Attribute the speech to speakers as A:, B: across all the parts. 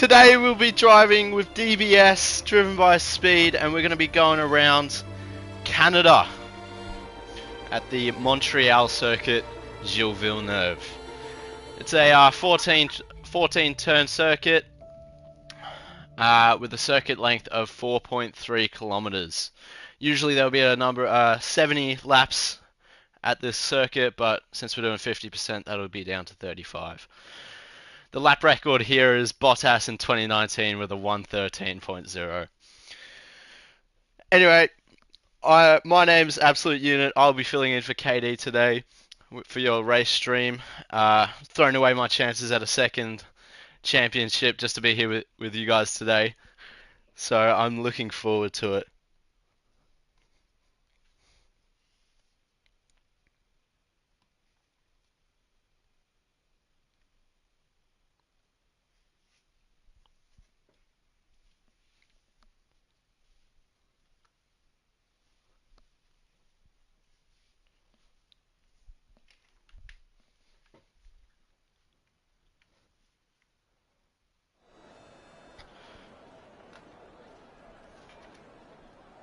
A: Today we'll be driving with DBS, driven by speed, and we're going to be going around Canada at the Montreal circuit, Gilles Villeneuve. It's a 14 turn circuit with a circuit length of 4.3 kilometers. Usually there'll be a number 70 laps at this circuit, but since we're doing 50%, that'll be down to 35. The lap record here is Bottas in 2019 with a 1:13.0. Anyway, my name's Absolute Unit. I'll be filling in for KD today for your race stream. Throwing away my chances at a second championship just to be here with you guys today. So I'm looking forward to it.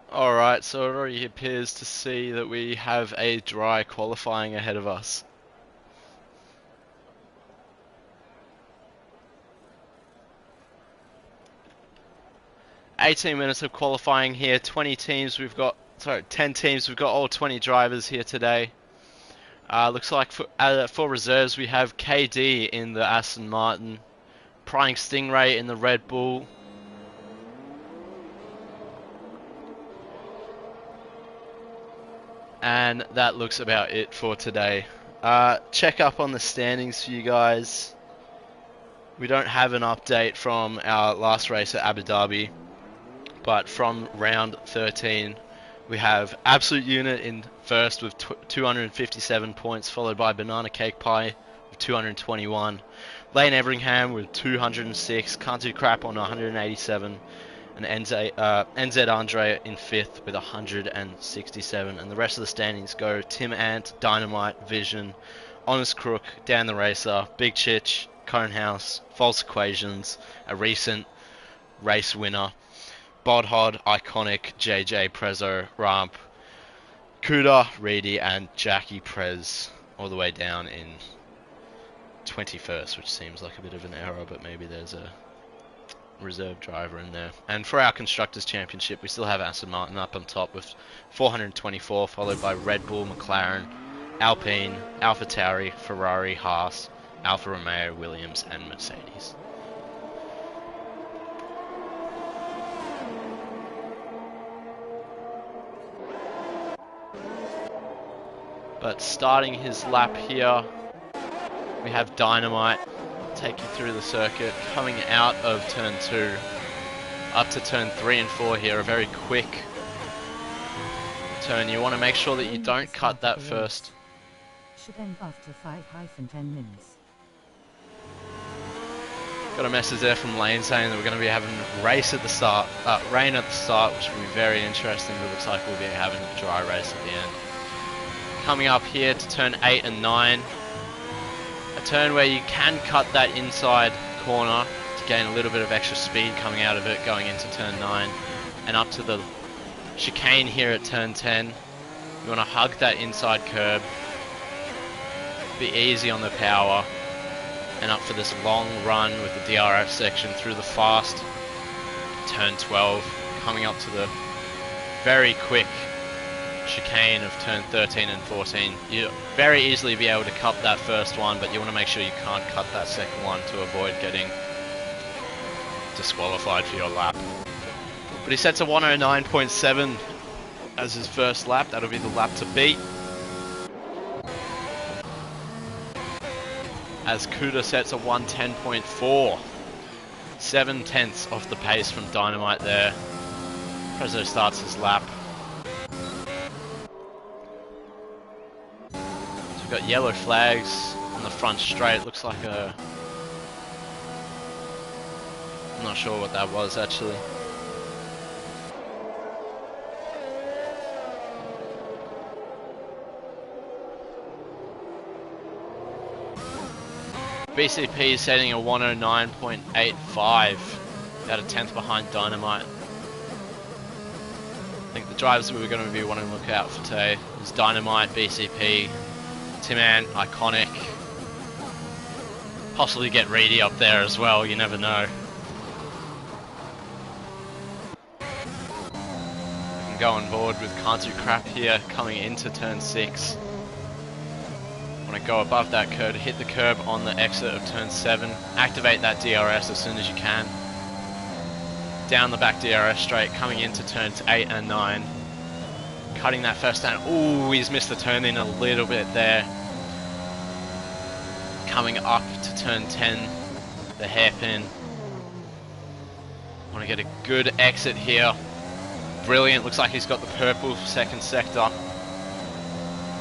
A: Alright, so it already appears to see that we have a dry qualifying ahead of us. "18 minutes of qualifying here, 10 teams, we've got all 20 drivers here today. Looks like for reserves we have KD in the Aston Martin, Prying Stingray in the Red Bull, and that looks about it for today. Check up on the standings for you guys. We don't have an update from our last race at Abu Dhabi, but from round 13 we have Absolute Unit in first with 257 points, followed by Banana Cake Pie with 221, Lane Everingham with 206, Can't Do Crap on 187, and NZ Andre in 5th with 167. And the rest of the standings go Tim Ant, Dynamite, Vision, Honest Crook, Dan the Racer, Big Chich, Conehouse, False Equations, a recent race winner, Bodhod, Iconic, JJ, Prezzo, Ramp, Kuda, Reedy, and Jackie Prez, all the way down in 21st, which seems like a bit of an error, but maybe there's a reserve driver in there. And for our Constructors' Championship, we still have Aston Martin up on top with 424, followed by Red Bull, McLaren, Alpine, AlphaTauri, Ferrari, Haas, Alfa Romeo, Williams, and Mercedes. But starting his lap here, we have Dynamite. Take you through the circuit, coming out of turn 2 up to turn 3 and 4 here, a very quick turn. You want to make sure that you don't cut that first.
B: Should end after 5-10 minutes.
A: Got a message there from Lane saying that we're going to be having rain at the start, which will be very interesting. But it looks like we'll be having a dry race at the end. Coming up here to turn 8 and 9. A turn where you can cut that inside corner to gain a little bit of extra speed coming out of it, going into turn 9 and up to the chicane here at turn 10. You want to hug that inside curb, be easy on the power, and up for this long run with the DRS section through the fast turn 12, coming up to the very quick chicane of turn 13 and 14. You very easily be able to cut that first one, but you want to make sure you can't cut that second one to avoid getting disqualified for your lap. But he sets a 109.7 as his first lap. That'll be the lap to beat. As Kuda sets a 110.4, 7/10 off the pace from Dynamite there. Prezzo starts his lap. We've got yellow flags on the front straight. Looks like a... I'm not sure what that was actually. BCP is setting a 109.85, about a tenth behind Dynamite. I think the drivers we were going to be wanting to look out for today is Dynamite, BCP, Tim-Ant, Iconic. Possibly get Reedy up there as well, you never know. We can go on board with Can't Do Crap here, coming into turn 6. Want to go above that curb, hit the curb on the exit of turn 7, activate that DRS as soon as you can. Down the back DRS straight, coming into turns 8 and 9. Cutting that first down. Ooh, he's missed the turn in a little bit there. Coming up to turn 10, the hairpin. Want to get a good exit here. Brilliant, looks like he's got the purple second sector.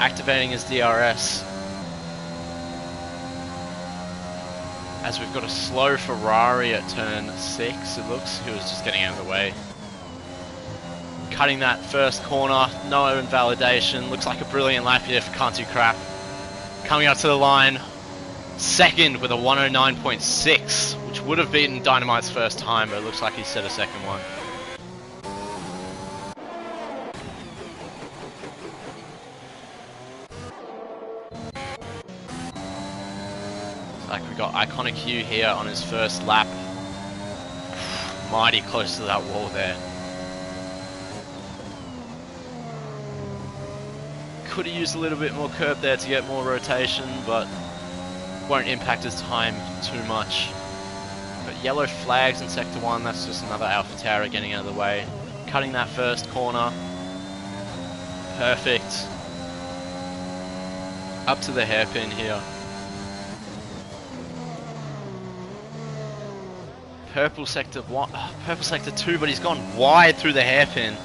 A: Activating his DRS. As we've got a slow Ferrari at turn 6, it looks, who was just getting out of the way. Cutting that first corner, no invalidation. Looks like a brilliant lap here for Can't Do Crap. Coming up to the line, second with a 109.6, which would have beaten Dynamite's first time, but it looks like he set a second one. Like we've got Iconic Hugh here on his first lap. Mighty close to that wall there. Could have used a little bit more curb there to get more rotation, but won't impact his time too much. Got yellow flags in sector 1, that's just another Alpha Tower getting out of the way. Cutting that first corner. Perfect. Up to the hairpin here. Purple sector 1, purple sector 2, but he's gone wide through the hairpin.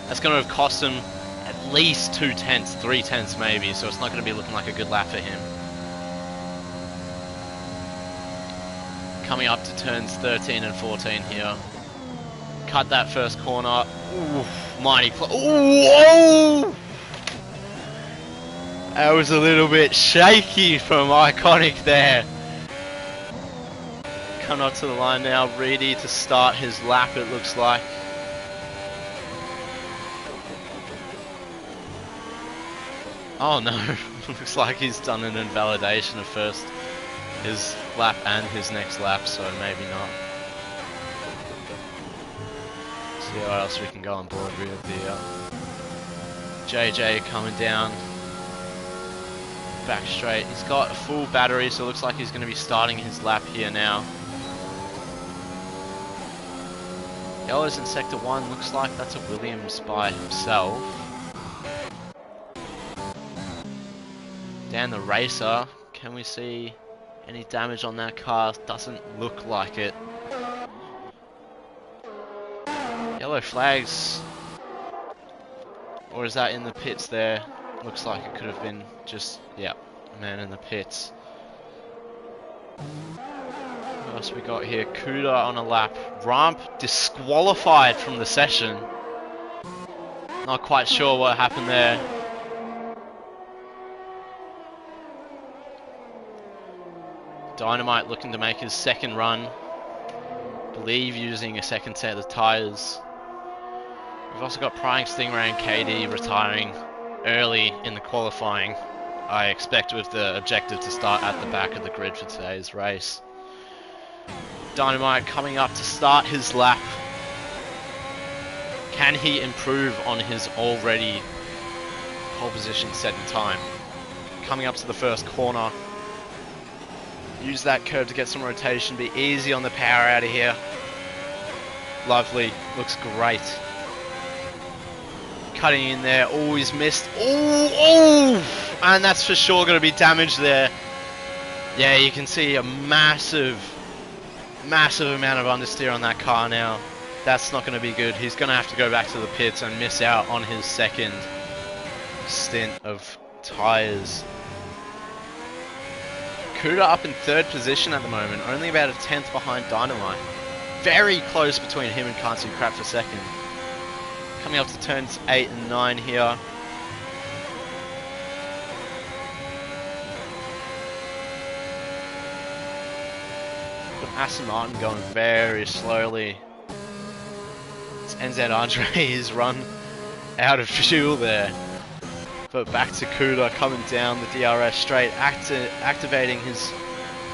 A: That's going to have cost him at least 2 tenths, 3 tenths maybe, so it's not going to be looking like a good lap for him. Coming up to turns 13 and 14 here. Cut that first corner. Ooh, mighty close. Ooh! That was a little bit shaky from Iconic there. Coming up to the line now, ready to start his lap, it looks like. Oh no, looks like he's done an invalidation of first his lap and his next lap, so maybe not. See what else we can go on board with the JJ coming down. Back straight. He's got a full battery, so it looks like he's going to be starting his lap here now. Yellows in sector 1, looks like that's a Williams by himself. Down the racer, can we see any damage on that car? Doesn't look like it. Yellow flags, or is that in the pits there? Looks like it could have been just, yeah, a man in the pits. What else we got here? Kuda on a lap. Ramp disqualified from the session. Not quite sure what happened there. Dynamite looking to make his second run. Believe using a second set of tyres. We've also got Prying Stingray and KD retiring early in the qualifying. I expect with the objective to start at the back of the grid for today's race. Dynamite coming up to start his lap. Can he improve on his already pole position set in time? Coming up to the first corner. Use that curve to get some rotation. Be easy on the power out of here. Lovely. Looks great. Cutting in there. Oh, he's missed. Oh! And that's for sure going to be damage there. Yeah, you can see a massive amount of understeer on that car now. That's not going to be good. He's going to have to go back to the pits and miss out on his second stint of tyres. Kuda up in third position at the moment, only about a tenth behind Dynamite. Very close between him and Can't Do Crap for second. Coming up to turns 8 and 9 here. Aston Martin going very slowly. It's NZ Andre is run out of fuel there. But back to Kuda coming down the DRS straight, activating his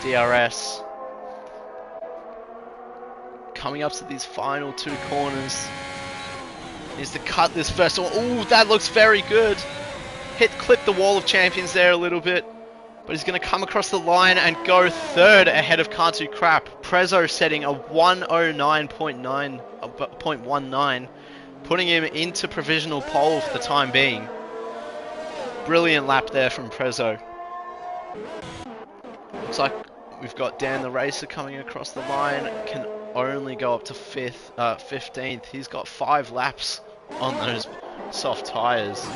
A: DRS. Coming up to these final two corners. Is to cut this first one. Ooh, that looks very good. Clip the wall of champions there a little bit. But he's going to come across the line and go third ahead of Can't Do Crap. Prezzo setting a 109.19, putting him into provisional pole for the time being. Brilliant lap there from Prezzo. Looks like we've got Dan the Racer coming across the line. Can only go up to 15th. He's got 5 laps on those soft tyres.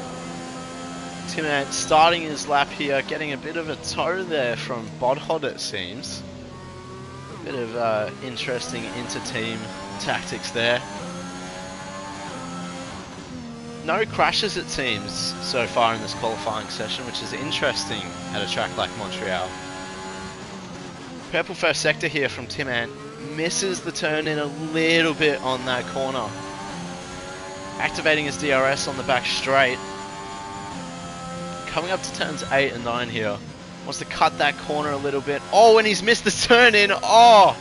A: Tim Ant starting his lap here, getting a bit of a tow there from Bodhod, it seems. A bit of interesting inter-team tactics there. No crashes, it seems, so far in this qualifying session, which is interesting at a track like Montreal. Purple first sector here from Tim Ant. Misses the turn in a little bit on that corner. Activating his DRS on the back straight. Coming up to turns 8 and 9 here. Wants to cut that corner a little bit. Oh, and he's missed the turn in. Oh!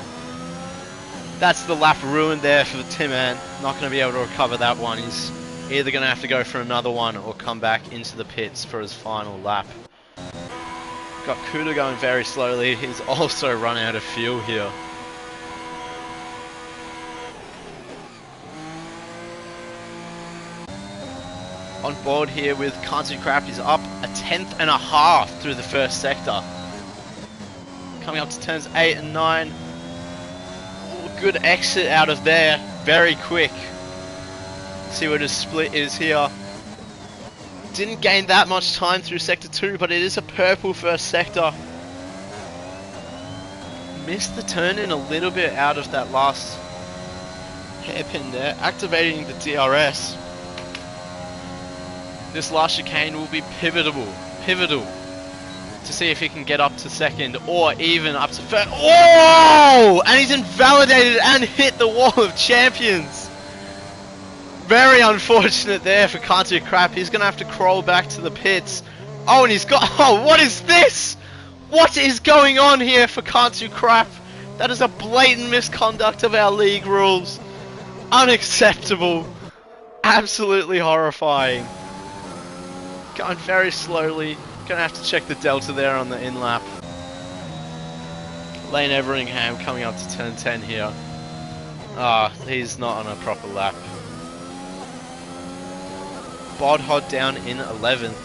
A: That's the lap ruined there for Tim Ant. Not going to be able to recover that one. He's either going to have to go for another one or come back into the pits for his final lap. Got Kuda going very slowly. He's also run out of fuel here. On board here with Can't Do Crap. He's up a 10th and a half through the first sector. Coming up to turns 8 and 9. Ooh, good exit out of there. Very quick. See what his split is here. Didn't gain that much time through sector 2, but it is a purple first sector. Missed the turn in a little bit out of that last hairpin there. Activating the DRS. This last chicane will be pivotal to see if he can get up to second or even up to first. Oh! And he's invalidated and hit the wall of champions. Very unfortunate there for Can't Do Crap. He's going to have to crawl back to the pits. Oh, and he's got... Oh, what is this? What is going on here for Can't Do Crap? That is a blatant misconduct of our league rules. Unacceptable. Absolutely horrifying. Going very slowly. Gonna have to check the delta there on the in-lap. Lane Everingham coming up to turn 10 here. He's not on a proper lap. Bodhod down in 11th.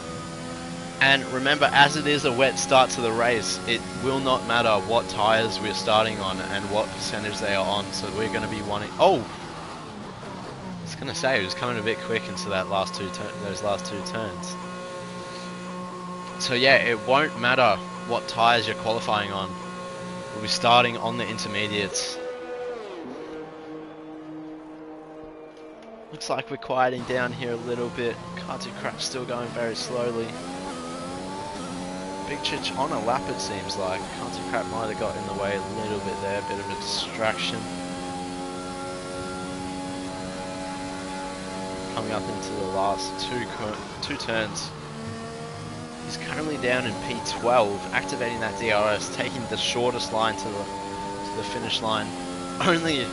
A: And remember, as it is a wet start to the race, it will not matter what tyres we're starting on and what percentage they are on. So we're going to be wanting... Oh! I was going to say, it was coming a bit quick into that those last two turns. So yeah, it won't matter what tyres you're qualifying on. We'll be starting on the intermediates. Looks like we're quieting down here a little bit. Can't Do Crap still going very slowly. Big Chich on a lap, it seems like. Can't Do Crap might have got in the way a little bit there, bit of a distraction. Coming up into the last two turns. He's currently down in P12, activating that DRS, taking the shortest line to the finish line. Only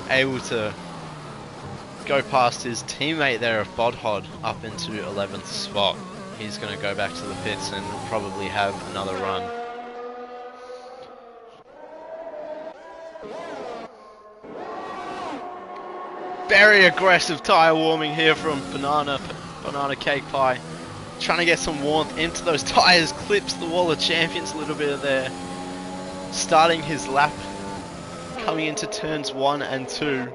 A: able to go past his teammate there of Bodhod up into 11th spot. He's going to go back to the pits and probably have another run. Very aggressive tyre warming here from Banana Cake Pie. Trying to get some warmth into those tyres, clips the wall of champions a little bit there. Starting his lap, coming into turns 1 and 2.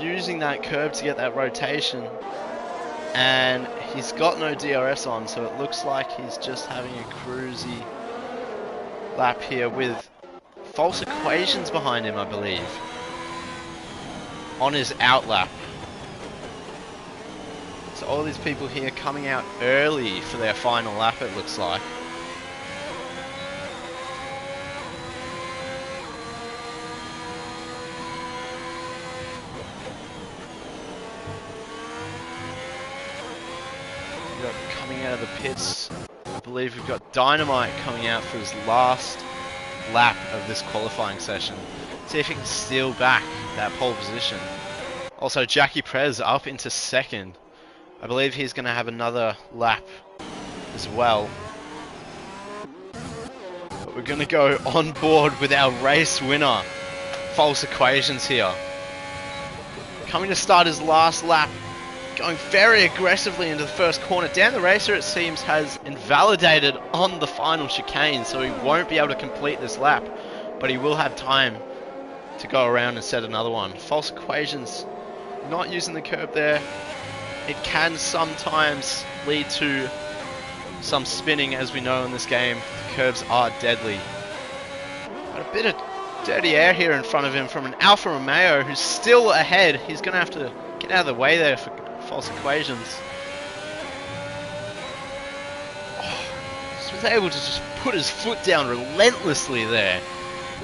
A: Using that curb to get that rotation. And he's got no DRS on, so it looks like he's just having a cruisy lap here with false equations behind him, I believe. On his out lap. So all these people here coming out early for their final lap, it looks like. coming out of the pits. I believe we've got Dynamite coming out for his last lap of this qualifying session. See if he can steal back that pole position. Also, Jackie Prez up into second. I believe he's going to have another lap as well. But we're going to go on board with our race winner. False Equations here. Coming to start his last lap. Going very aggressively into the first corner. Dan the Racer, it seems, has invalidated on the final chicane, so he won't be able to complete this lap. But he will have time to go around and set another one. False Equations not using the curb there. It can sometimes lead to some spinning, as we know in this game. The curbs are deadly. Got a bit of dirty air here in front of him from an Alfa Romeo who's still ahead. He's going to have to get out of the way there for False Equations. Just was able to just put his foot down relentlessly there.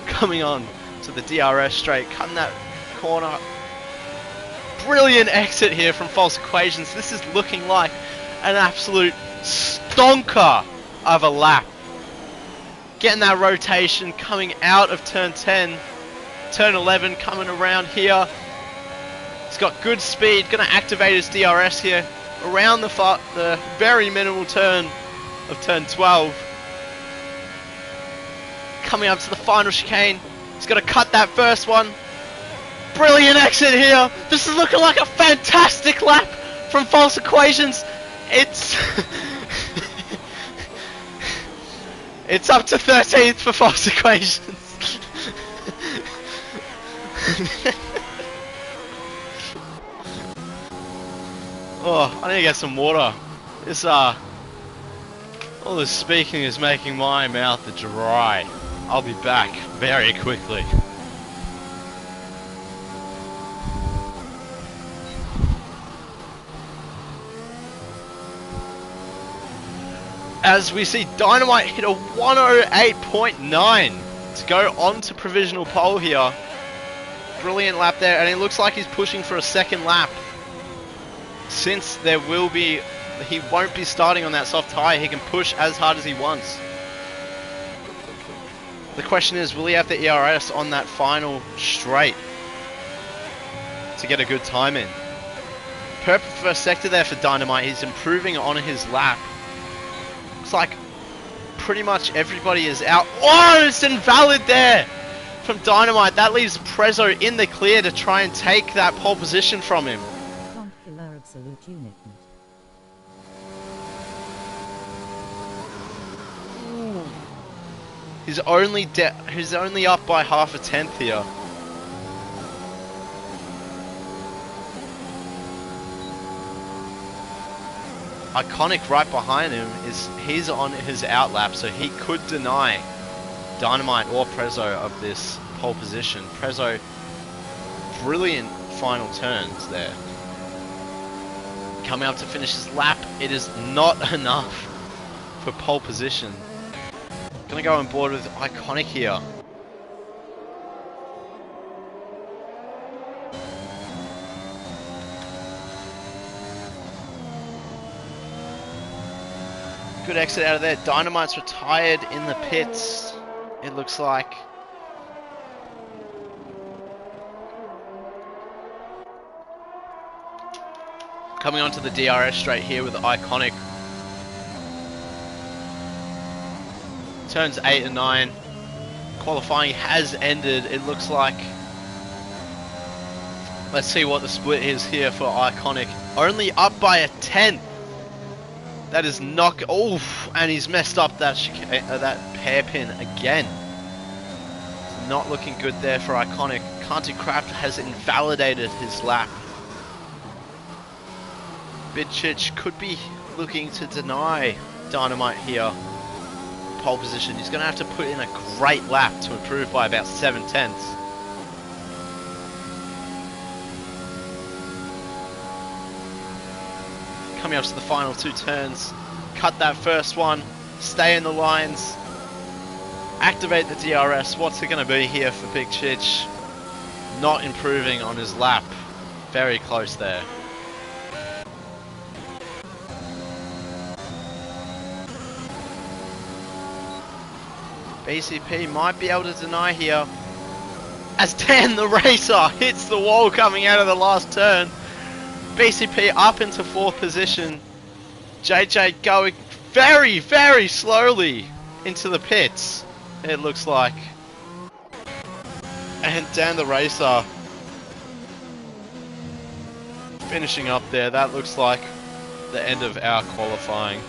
A: Coming on to the DRS straight, cutting that corner. Brilliant exit here from False Equations. This is looking like an absolute stonker of a lap. Getting that rotation, coming out of turn 10, turn 11, coming around here. He's got good speed, going to activate his DRS here around the very minimal turn of turn 12. Coming up to the final chicane, he's got to cut that first one. Brilliant exit here. This is looking like a fantastic lap from False Equations. It's it's up to 13th for False Equations. Oh, I need to get some water. This all this speaking is making my mouth dry. I'll be back very quickly. As we see Dynamite hit a 108.9 to go on to provisional pole here. Brilliant lap there, and it looks like he's pushing for a second lap. Since he won't be starting on that soft tyre, he can push as hard as he wants. The question is, will he have the ERS on that final straight to get a good time in? Purple first sector there for Dynamite. He's improving on his lap. Looks like pretty much everybody is out. Oh, it's invalid there from Dynamite. That leaves Prezzo in the clear to try and take that pole position from him.
B: Absolute unit.
A: He's only up by half a tenth here. Iconic right behind him he's on his outlap, so he could deny Dynamite or Prezzo of this pole position. Prezzo, brilliant final turns there. Coming up to finish his lap, it is not enough for pole position. Gonna go on board with Iconic here. Good exit out of there. Dynamite's retired in the pits, it looks like. Coming onto the DRS straight here with Iconic. Turns 8 and 9. Qualifying has ended, it looks like. Let's see what the split is here for Iconic. Only up by a tenth. That is not... Oof, and he's messed up that hairpin again. It's not looking good there for Iconic. Canty Craft has invalidated his lap. Bidchich could be looking to deny Dynamite here. Pole position. He's going to have to put in a great lap to improve by about 7 tenths. Coming up to the final 2 turns. Cut that first one. Stay in the lines. Activate the DRS. What's it going to be here for Big Chich? Not improving on his lap. Very close there. BCP might be able to deny here. As Dan the Racer hits the wall coming out of the last turn. BCP up into 4th position. JJ going very, very slowly into the pits, it looks like. And Dan the Racer finishing up there. That looks like the end of our qualifying.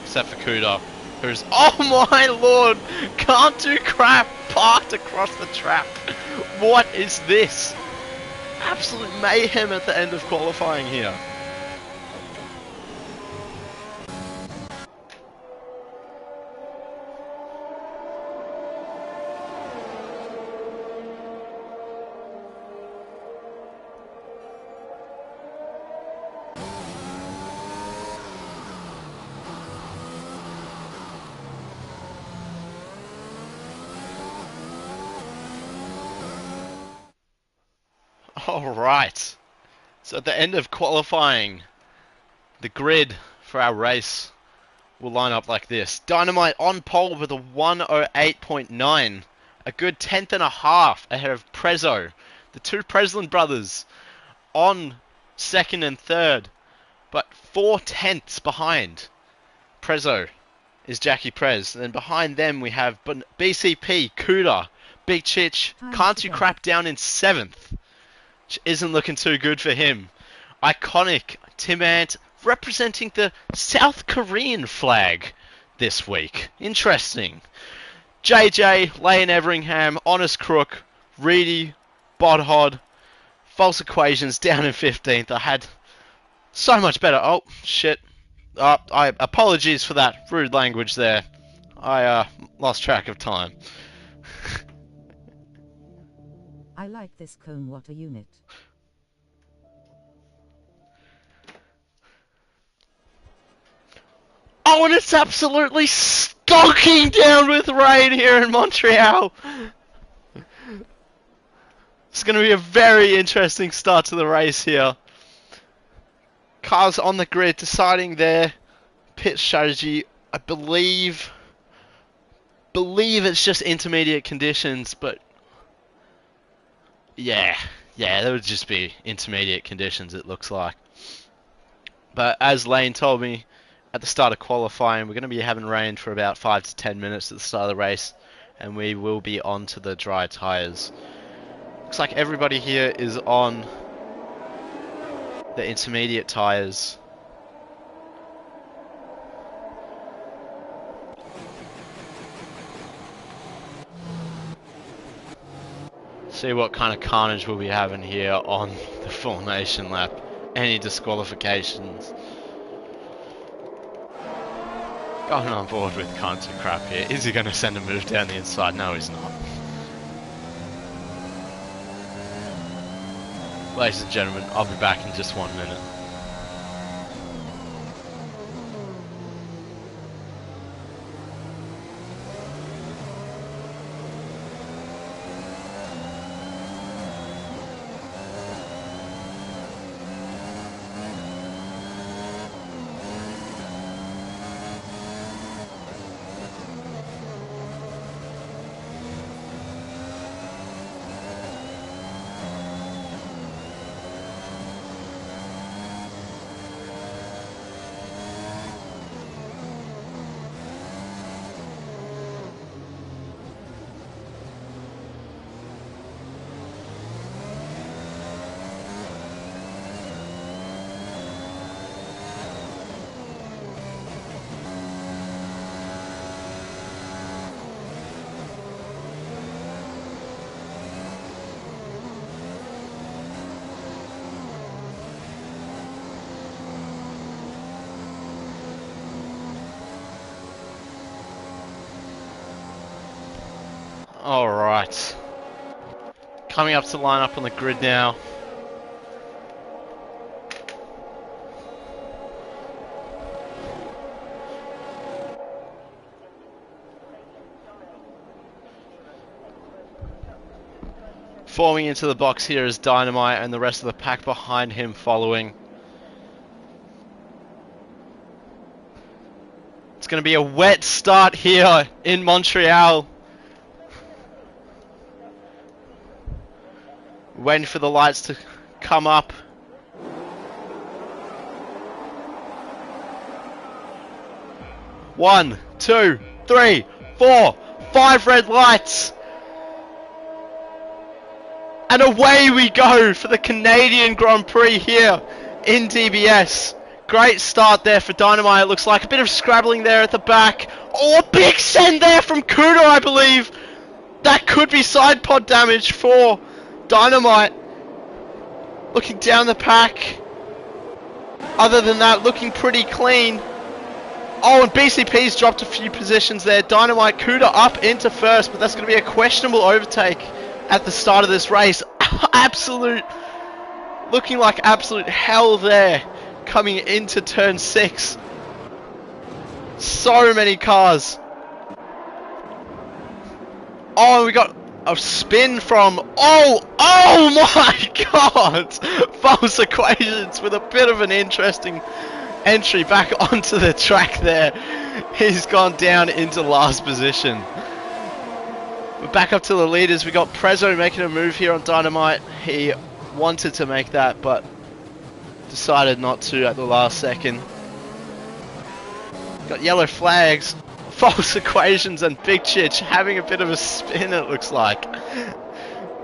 A: Except for Kuda, who's, oh my lord, can't do crap, parked across the trap. What is this? Absolute mayhem at the end of qualifying here. Alright, so at the end of qualifying, the grid for our race will line up like this. Dynamite on pole with a 108.9, a good 10th and a half ahead of Prezzo. The two Preslin brothers on 2nd and 3rd, but 4/10ths behind Prezzo is Jackie Prez. And then behind them we have BCP, Kuda, Big Chich, Can't Do Crap down in 7th. Which isn't looking too good for him. Iconic Tim Ant representing the South Korean flag this week. Interesting. JJ, Lane Everingham, Honest Crook, Reedy, Bodhod, False Equations down in 15th. I had so much better. Oh, shit. I apologies for that rude language there. I lost track of time.
B: I like this cone water unit.
A: Oh, and it's absolutely stonking down with rain here in Montreal. It's going to be a very interesting start to the race here. Cars on the grid deciding their pit strategy. I believe it's just intermediate conditions, but yeah, that would just be intermediate conditions, it looks like. But as Lane told me at the start of qualifying, we're going to be having rain for about 5 to 10 minutes at the start of the race, and we will be on to the dry tyres. Looks like everybody here is on the intermediate tyres. See what kind of carnage we'll be having here on the full nation lap. Any disqualifications. Going on board with Can't Do Crap here. Is he going to send a move down the inside? No, he's not. Ladies and gentlemen, I'll be back in just 1 minute. Alright. Coming up to line up on the grid now. Forming into the box here is Dynamite and the rest of the pack behind him following. It's going to be a wet start here in Montreal Waiting for the lights to come up. One, two, three, four, 5 red lights. And away we go for the Canadian Grand Prix here in DBS. Great start there for Dynamite, it looks like. A bit of scrabbling there at the back. Oh, a big send there from Kudo, I believe. That could be side pod damage for Dynamite. Looking down the pack. Other than that, looking pretty clean. Oh, and BCP's dropped a few positions there. Dynamite, Kudo up into first, but that's going to be a questionable overtake at the start of this race. Looking like absolute hell there coming into turn 6. So many cars. Oh, we got a spin from, oh my god! False Equations with a bit of an interesting entry back onto the track there. He's gone down into last position. We're back up to the leaders. We got Prezzo making a move here on Dynamite. He wanted to make that, but decided not to at the last second. Got yellow flags, False Equations, and Big Chich having a bit of a spin, it looks like.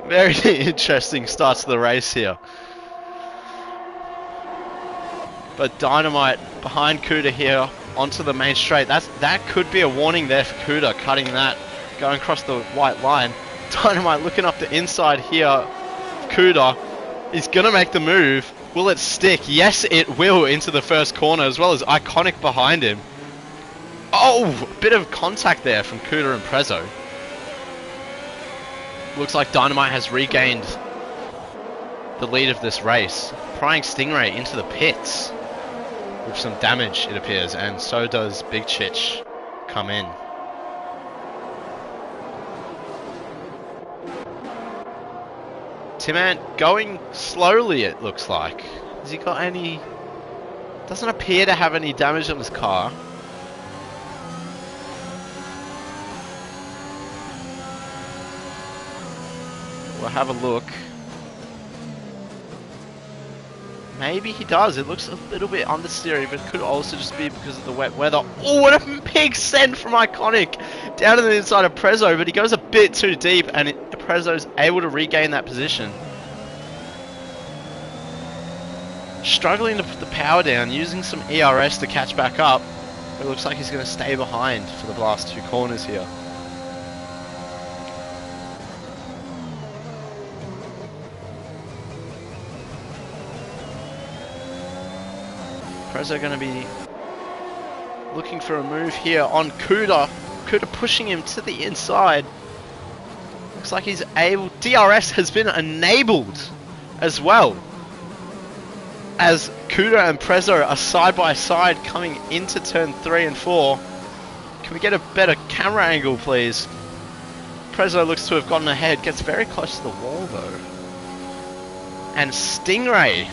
A: Very interesting start to the race here. But Dynamite behind Kuda here onto the main straight. That could be a warning there for Kuda, cutting that, going across the white line. Dynamite looking up the inside here. Kuda is going to make the move. Will it stick? Yes, it will, into the first corner, as well as Iconic behind him. Oh, a bit of contact there from Kuda and Prezzo. Looks like Dynamite has regained the lead of this race. Prying Stingray into the pits with some damage, it appears, and so does Big Chich come in. Timant going slowly, it looks like. Has he got any... Doesn't appear to have any damage on his car. We'll have a look. Maybe he does. It looks a little bit understeery, but it could also just be because of the wet weather. Oh, what a big send from Iconic down to the inside of Prezzo, but he goes a bit too deep, and Prezzo's able to regain that position. Struggling to put the power down, using some ERS to catch back up. It looks like he's going to stay behind for the last 2 corners here. Prezzo going to be looking for a move here on Kuda. Kuda pushing him to the inside. Looks like he's able... DRS has been enabled as well, as Kuda and Prezzo are side by side coming into turn 3 and 4. Can we get a better camera angle, please? Prezzo looks to have gotten ahead. Gets very close to the wall, though. And Stingray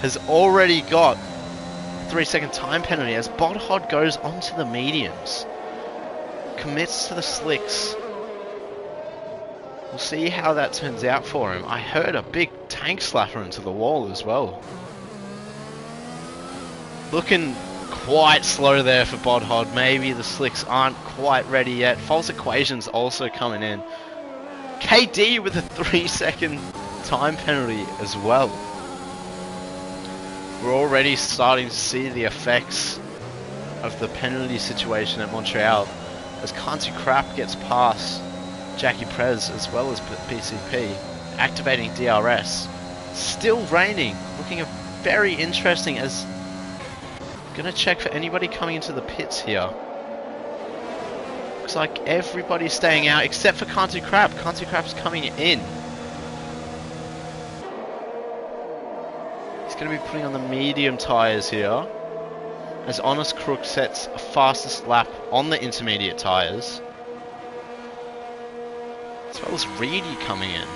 A: has already got a 3-second time penalty as Bodhod goes onto the mediums. Commits to the slicks. We'll see how that turns out for him. I heard a big tank slapper into the wall as well. Looking quite slow there for Bodhod. Maybe the slicks aren't quite ready yet. False Equations also coming in. KD with a 3-second time penalty as well. We're already starting to see the effects of the penalty situation at Montreal as Country Crap gets past Jackie Prez as well as PCP, activating DRS. Still raining, looking very interesting, as gonna check for anybody coming into the pits here. Looks like everybody's staying out except for Country Crap. Country Crap's coming in. He's gonna be putting on the medium tyres here, as Honest Crook sets a fastest lap on the intermediate tyres. As well as Reedy coming in.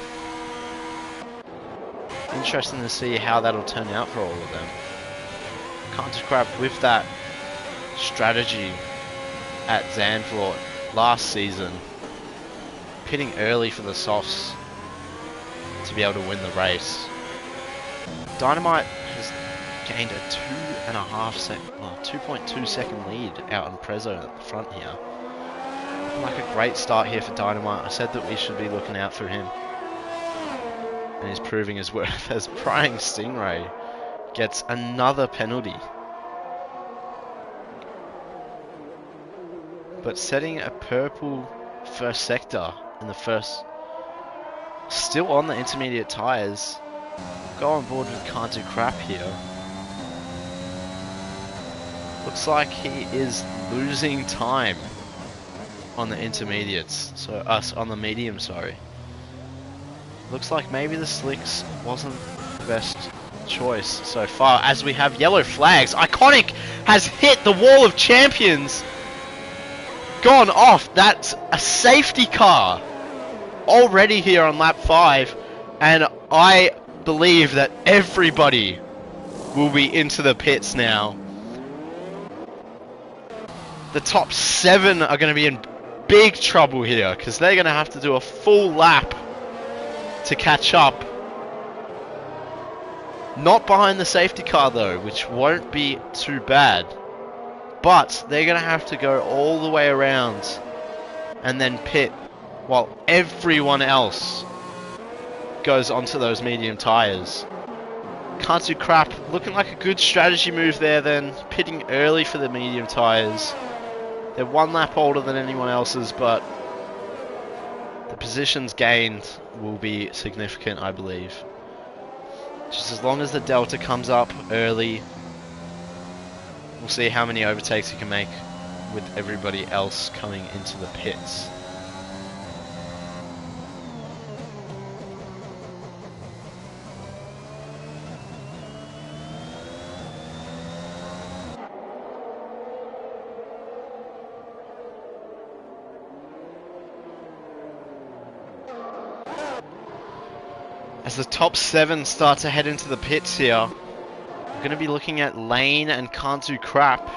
A: Interesting to see how that'll turn out for all of them. Country Crap with that strategy at Zandvoort last season, pitting early for the softs. to be able to win the race. Dynamite has gained a 2.2 second lead out on Prezzo at the front here. Looking like a great start here for Dynamite. I said that we should be looking out for him. And he's proving his worth as Prying Stingray gets another penalty. But setting a purple first sector in the first, still on the intermediate tyres. Go on board with Can't Do Crap here. Looks like he is losing time on the intermediates, so us on the medium, sorry. Looks like maybe the slicks wasn't the best choice so far, as we have yellow flags. Iconic has hit the wall of champions. Gone off. That's a safety car already here on lap 5, and I believe that everybody will be into the pits now. The top 7 are going to be in big trouble here, because they're going to have to do a full lap to catch up. Not behind the safety car though, which won't be too bad. But they're going to have to go all the way around and then pit while everyone else goes onto those medium tyres. Can't Do Crap looking like a good strategy move there then, pitting early for the medium tyres. They're 1 lap older than anyone else's, but the positions gained will be significant, I believe. Just as long as the delta comes up early, we'll see how many overtakes he can make with everybody else coming into the pits. As the top 7 start to head into the pits here, we're going to be looking at Lane and Can't Do Crap.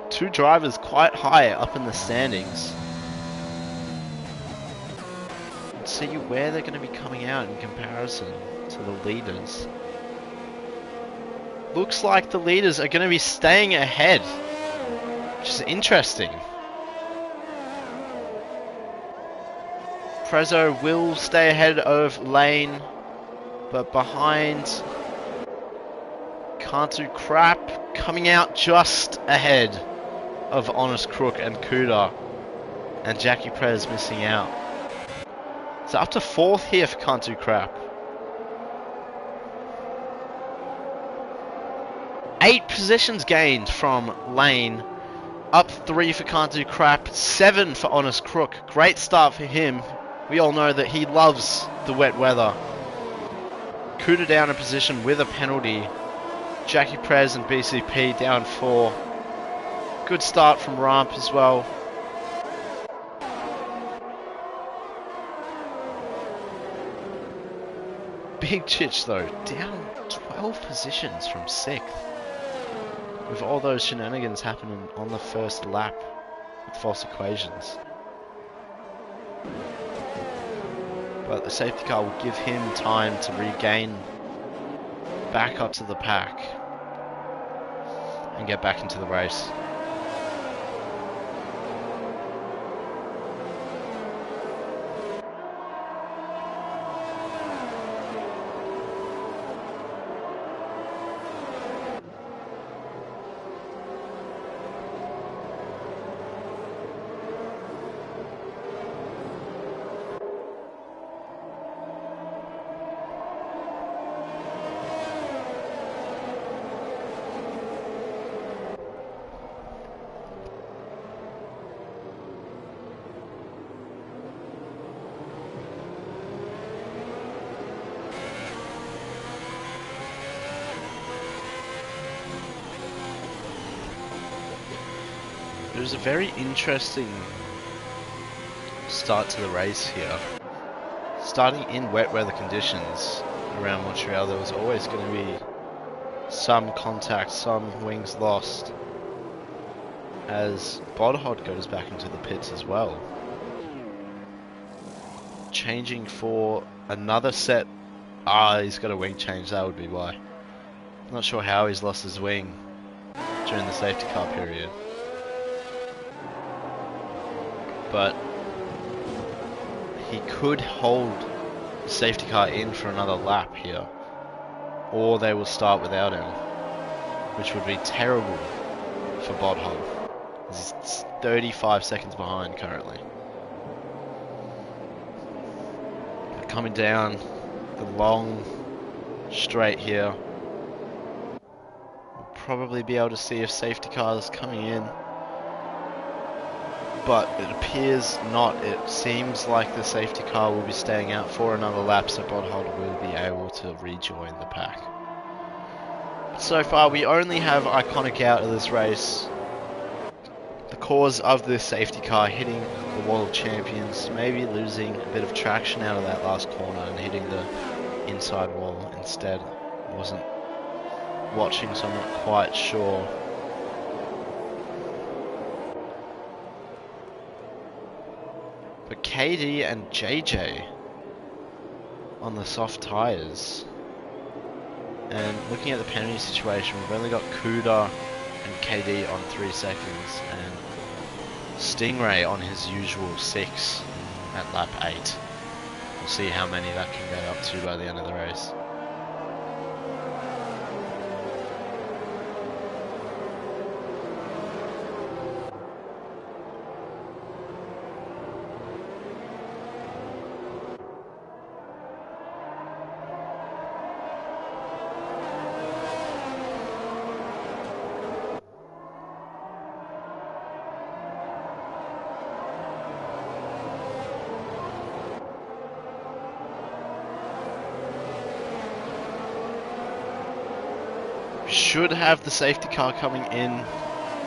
A: 2 drivers quite high up in the standings. Let's see where they're going to be coming out in comparison to the leaders. Looks like the leaders are going to be staying ahead, which is interesting. Prezzo will stay ahead of Lane, but behind Can't Do Crap, coming out just ahead of Honest Crook and Cuda, and Jackie Prez missing out. So up to 4th here for Can't Do Crap. 8 positions gained from Lane, up 3 for Can't Do Crap, 7 for Honest Crook. Great start for him. We all know that he loves the wet weather. Cuda down in position with a penalty. Jackie Prez and BCP down 4. Good start from Ramp as well. Big Chich though, down 12 positions from 6th. With all those shenanigans happening on the first lap with false equations. But the safety car will give him time to regain back up to the pack and get back into the race. It was a very interesting start to the race here. Starting in wet weather conditions around Montreal, there was always going to be some contact, some wings lost, as Bodhod goes back into the pits as well. changing for another set. Ah, he's got a wing change, that would be why. Not sure how he's lost his wing during the safety car period. But he could hold the safety car in for another lap here. Or they will start without him, which would be terrible for Bodhol. He's 35 seconds behind currently. Coming down the long straight here, we'll probably be able to see if safety cars coming in, but it appears not. It seems like the safety car will be staying out for another lap, so Bodhol will be able to rejoin the pack. So far we only have Iconic out of this race. The cause of this safety car hitting the wall of champions, maybe losing a bit of traction out of that last corner and hitting the inside wall instead. Wasn't watching, so I'm not quite sure. But KD and JJ on the soft tyres. And looking at the penalty situation, we've only got Kuda and KD on 3 seconds, and Stingray on his usual 6 at lap 8. We'll see how many that can go up to by the end of the race. Should have the safety car coming in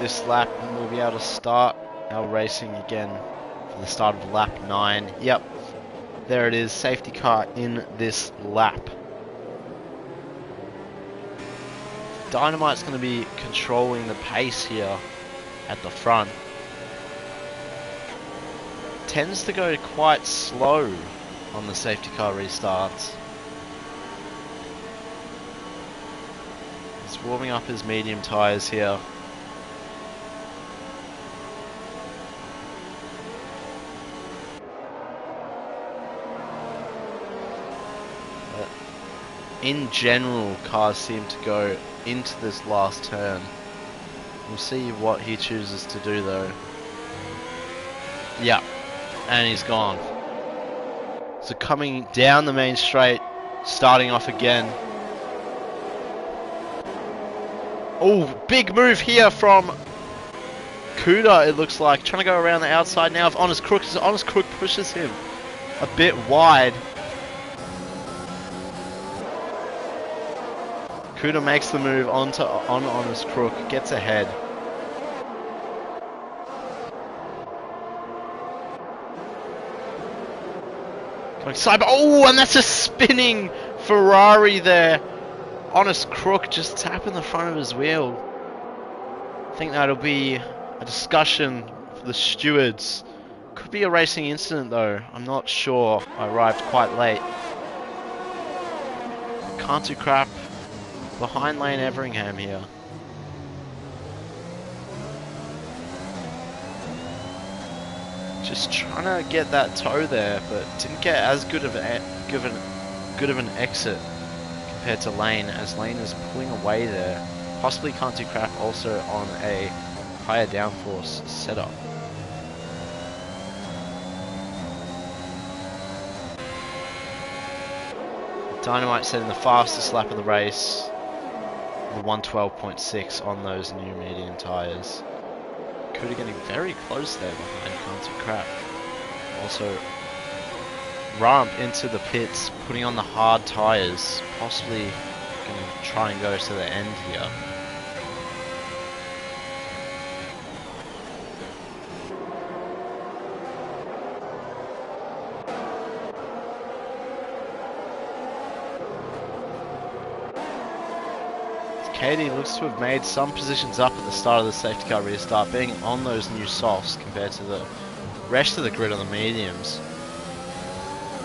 A: this lap, and we'll be able to start our racing again for the start of lap 9. Yep, there it is, safety car in this lap. Dynamite's going to be controlling the pace here at the front. Tends to go quite slow on the safety car restarts. He's warming up his medium tyres here. But in general, cars seem to go into this last turn. We'll see what he chooses to do though. Yeah, and he's gone. So coming down the main straight, starting off again. Oh, big move here from Kuda, it looks like. Trying to go around the outside now of Honest Crook. Honest Crook pushes him a bit wide. Kuda makes the move on Honest Crook, gets ahead. Oh, and that's a spinning Ferrari there. Honest Crook just tapping the front of his wheel. I think that'll be a discussion for the stewards. Could be a racing incident though, I'm not sure. I arrived quite late. Can't do crap behind Lane Everingham here. Just trying to get that toe there, but didn't get as good of an exit compared to Lane, as Lane is pulling away there. Possibly can't do crap also on a higher downforce setup. Dynamite setting the fastest lap of the race, the 112.6 on those new medium tyres. Kuda getting very close there behind Can't Do Crap. Also, Rump into the pits, putting on the hard tyres, possibly going to try and go to the end here. Katie looks to have made some positions up at the start of the safety car restart, being on those new softs compared to the rest of the grid on the mediums.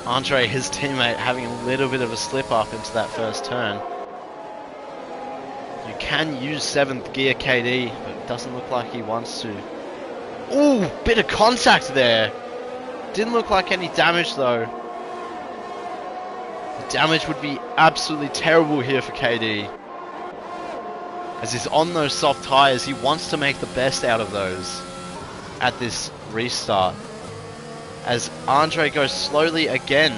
A: Andre, his teammate, having a little bit of a slip up into that first turn. You can use 7th gear KD, but it doesn't look like he wants to. Ooh, bit of contact there. Didn't look like any damage though. The damage would be absolutely terrible here for KD. As he's on those soft tyres, he wants to make the best out of those at this restart. As Andre goes slowly again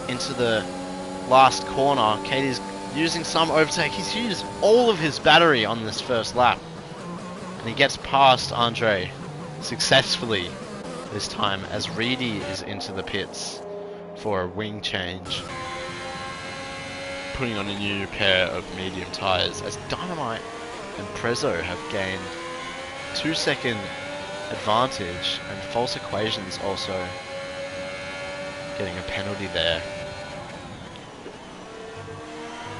A: into the last corner, KD's using some overtake. He's used all of his battery on this first lap. And he gets past Andre successfully this time as Reedy is into the pits for a wing change. Putting on a new pair of medium tyres as Dynamite and Prezzo have gained 2-second advantage, and False Equations also getting a penalty there.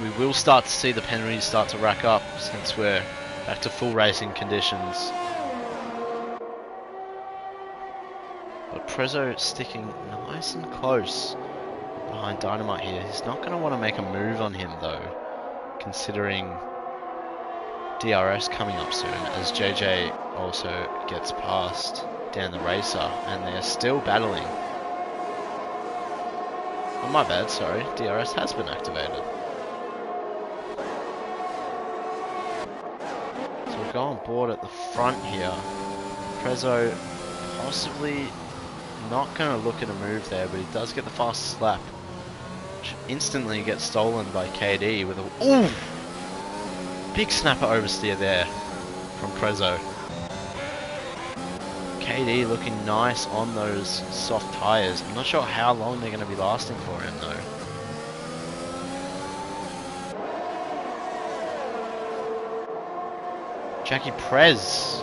A: We will start to see the penalties start to rack up since we're back to full racing conditions. But Prezzo sticking nice and close behind Dynamite here. He's not going to want to make a move on him though, considering DRS coming up soon, as JJ also gets past Dan the Racer, and they're still battling. Oh my bad, sorry, DRS has been activated. So we'll go on board at the front here. Prezzo possibly not going to look at a move there, but he does get the fastest lap, which instantly gets stolen by KD with a... Ooh! Big snapper oversteer there from Prezzo. KD looking nice on those soft tyres. I'm not sure how long they're going to be lasting for him though. Jackie Prez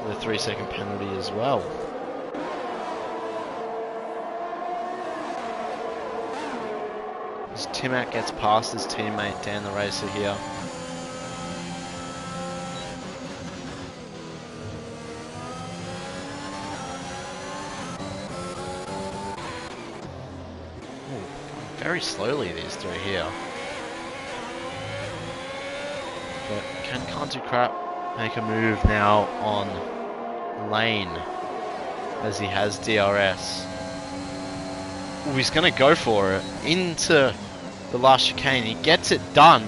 A: with a 3-second penalty as well. As Timac gets past his teammate Dan the Racer here. Very slowly, these three here. But can Cantu Crap make a move now on Lane as he has DRS? Ooh, he's going to go for it into the last chicane. He gets it done,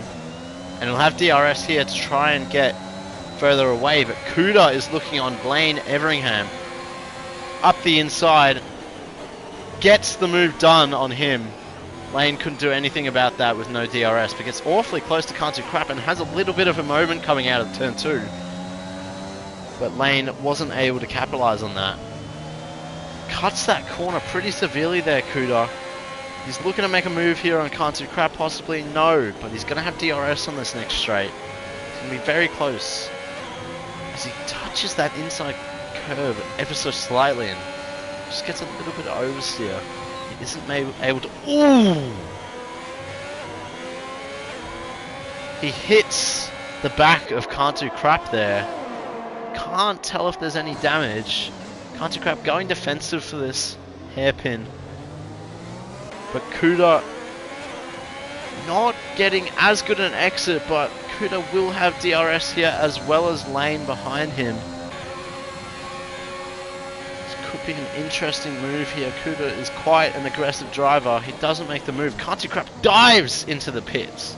A: and he'll have DRS here to try and get further away. But Kuda is looking on Blaine Everingham up the inside, gets the move done on him. Lane couldn't do anything about that with no DRS, but gets awfully close to Cantu Crap and has a little bit of a moment coming out of turn 2. But Lane wasn't able to capitalize on that. Cuts that corner pretty severely there, Kuda. He's looking to make a move here on Cantu Crap, possibly no, but he's going to have DRS on this next straight. It's going to be very close as he touches that inside curve ever so slightly and just gets a little bit of oversteer. He isn't able to... Ooh! He hits the back of Cantu Crap there. Can't tell if there's any damage. Cantu Crap going defensive for this hairpin. But Kuda not getting as good an exit, but Kuda will have DRS here as well as Lane behind him. Could be an interesting move here. Kuda is quite an aggressive driver. He doesn't make the move. Cantu Crap dives into the pits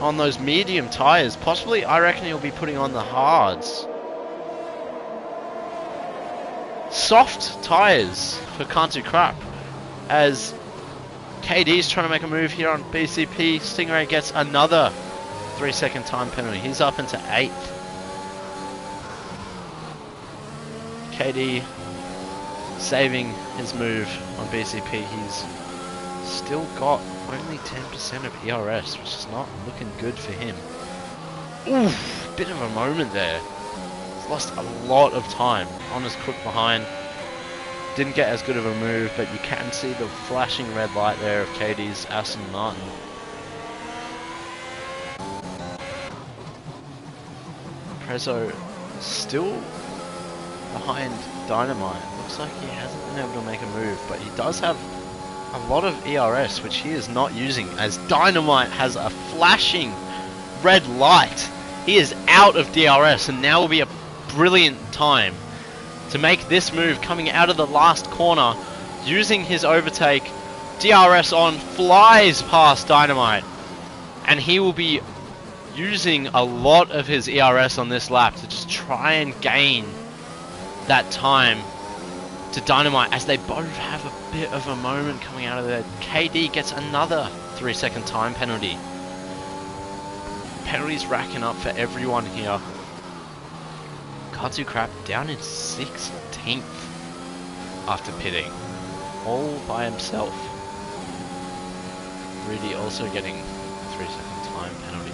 A: on those medium tyres. Possibly, I reckon he'll be putting on the hards. Soft tyres for Cantu Crap as KD's trying to make a move here on BCP. Stingray gets another 3-second time penalty. He's up into 8th. KD saving his move on BCP. He's still got only 10% of ERS, which is not looking good for him. Oof, bit of a moment there. He's lost a lot of time. On his crook behind. Didn't get as good of a move, but you can see the flashing red light there of KD's Aston Martin. Prezzo still behind Dynamite. Looks like he hasn't been able to make a move, but he does have a lot of ERS, which he is not using, as Dynamite has a flashing red light. He is out of DRS, and now will be a brilliant time to make this move coming out of the last corner, using his overtake. DRS on, flies past Dynamite, and he will be using a lot of his ERS on this lap to just try and gain that time to Dynamite, as they both have a bit of a moment coming out of there. KD gets another 3-second time penalty. Penalties racking up for everyone here. Can't do crap, down in 16th after pitting, all by himself. Rudy also getting a 3-second time penalty.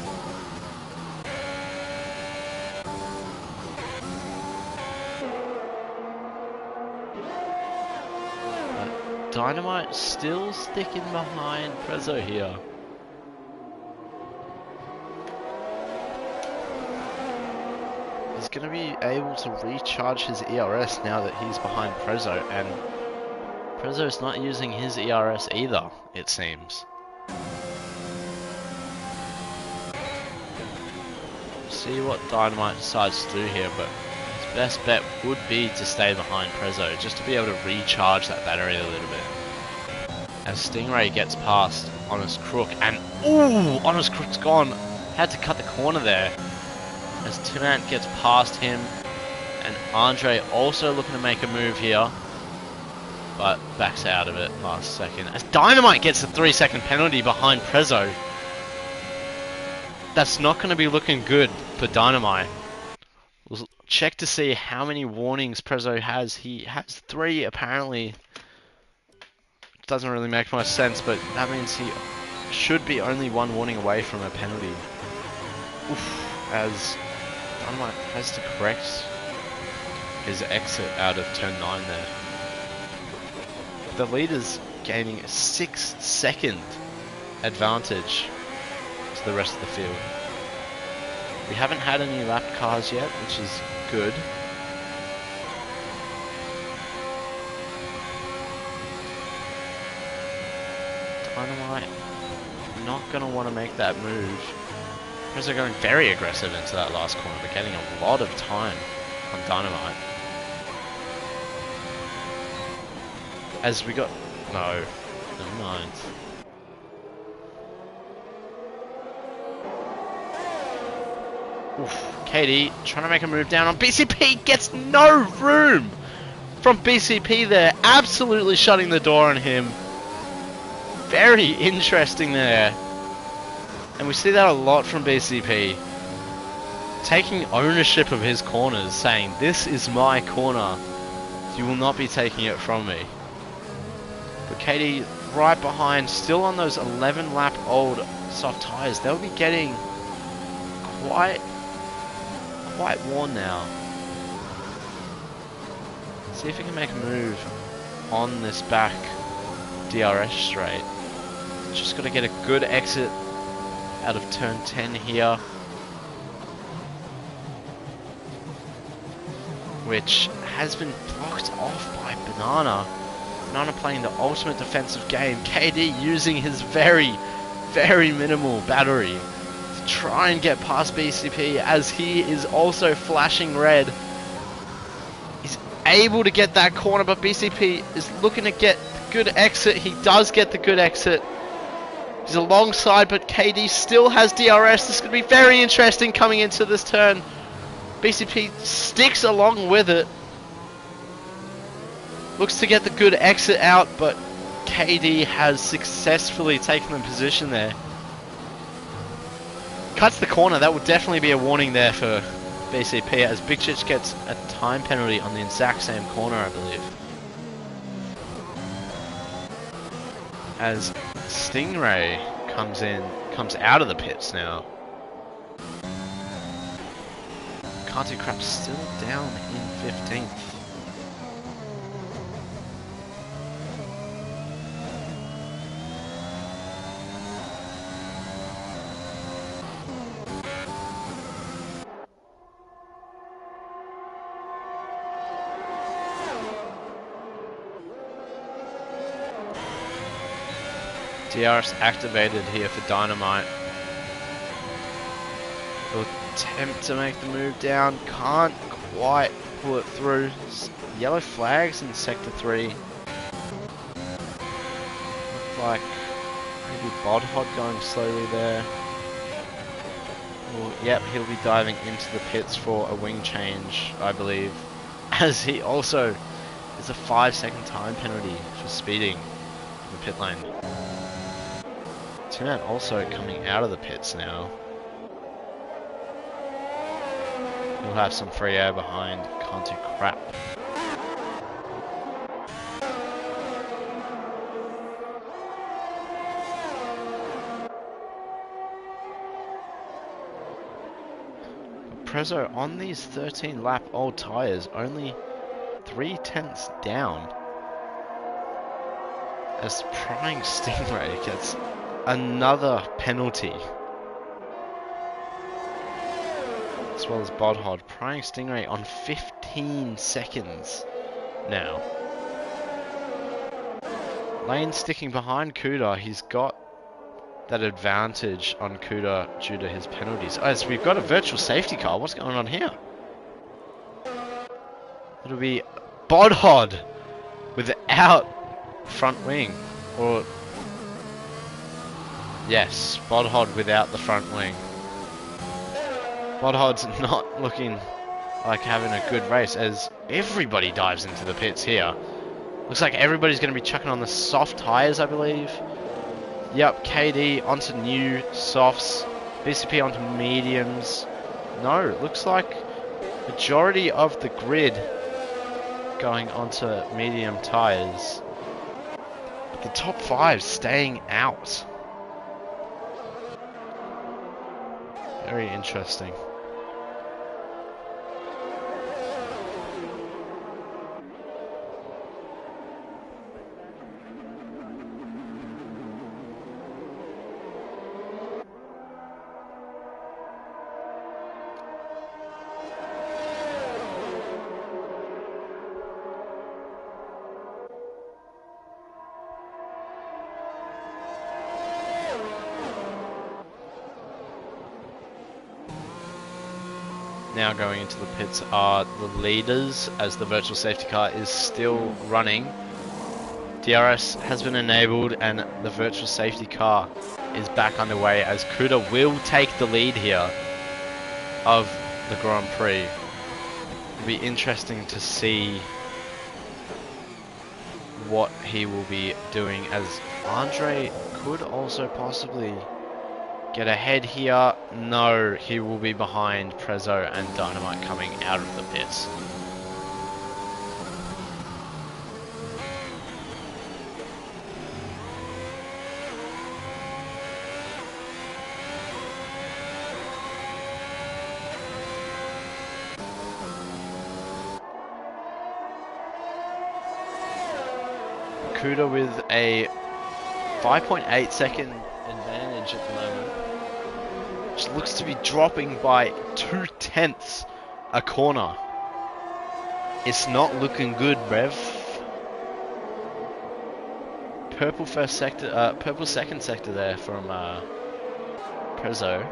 A: Dynamite still sticking behind Prezzo here. He's going to be able to recharge his ERS now that he's behind Prezzo, and Prezzo's not using his ERS either, it seems. See what Dynamite decides to do here, but his best bet would be to stay behind Prezzo, just to be able to recharge that battery a little bit. As Stingray gets past Honest Crook, and ooh, Honest Crook's gone. Had to cut the corner there. As Timant gets past him, and Andre also looking to make a move here, but backs out of it last second. As Dynamite gets a 3-second penalty behind Prezzo. That's not going to be looking good for Dynamite. We'll check to see how many warnings Prezzo has. He has 3 apparently. Doesn't really make much sense, but that means he should be only 1 warning away from a penalty. Oof, as Dynamite has to correct his exit out of turn 9 there. The leader's gaining a 6-second advantage to the rest of the field. We haven't had any lapped cars yet, which is good. Dynamite not going to want to make that move, because they're going very aggressive into that last corner, but getting a lot of time on Dynamite. As we got... no, never mind. Oof, KD trying to make a move down on BCP, gets no room from BCP there, absolutely shutting the door on him. Very interesting there. And we see that a lot from BCP. Taking ownership of his corners, saying, this is my corner. You will not be taking it from me. But KD right behind, still on those 11 lap old soft tyres. They'll be getting quite worn now. See if he can make a move on this back DRS straight. Just got to get a good exit out of turn 10 here, which has been blocked off by Banana. Banana playing the ultimate defensive game. KD using his very minimal battery to try and get past BCP, as he is also flashing red. He's able to get that corner, but BCP is looking to get the good exit. He does get the good exit. He's alongside, but KD still has DRS. This is going to be very interesting coming into this turn. BCP sticks along with it. Looks to get the good exit out, but KD has successfully taken the position there. Cuts the corner. That would definitely be a warning there for BCP, as Big Chich gets a time penalty on the exact same corner, I believe. As Stingray comes out of the pits now. Can't do crap, still down in 15th. DRS activated here for Dynamite. He'll attempt to make the move down, can't quite pull it through. Yellow flags in Sector 3. Look like maybe Bodhod going slowly there. Well, yep, he'll be diving into the pits for a wing change, I believe. As he also is a 5-second time penalty for speeding in the pit lane. Timan also coming out of the pits now. He'll have some free air behind, can't do crap. Prezzo on these 13 lap old tyres, only 3/10 down. As Prying Stingray gets another penalty. As well as Bodhod. Prying Stingray on 15 seconds now. Lane sticking behind Kuda. He's got that advantage on Kuda due to his penalties. As we've got a virtual safety car. What's going on here? It'll be Bodhod without front wing. Or yes, Bodhod without the front wing. Bodhod's not looking like having a good race as everybody dives into the pits here. Looks like everybody's going to be chucking on the soft tyres, I believe. Yep, KD onto new softs, BCP onto mediums. No, looks like majority of the grid going onto medium tyres. But the top 5 staying out. Very interesting. Now going into the pits are the leaders as the virtual safety car is still running. DRS has been enabled and the virtual safety car is back underway as Kuda will take the lead here of the Grand Prix. It'll be interesting to see what he will be doing as Andre could also possibly get ahead here. No, he will be behind Prezzo and Dynamite coming out of the pits. Kuda with a 5.8 second advantage at the moment, which looks to be dropping by 2/10 a corner. It's not looking good, Rev. Purple first sector, purple second sector there from Prezzo.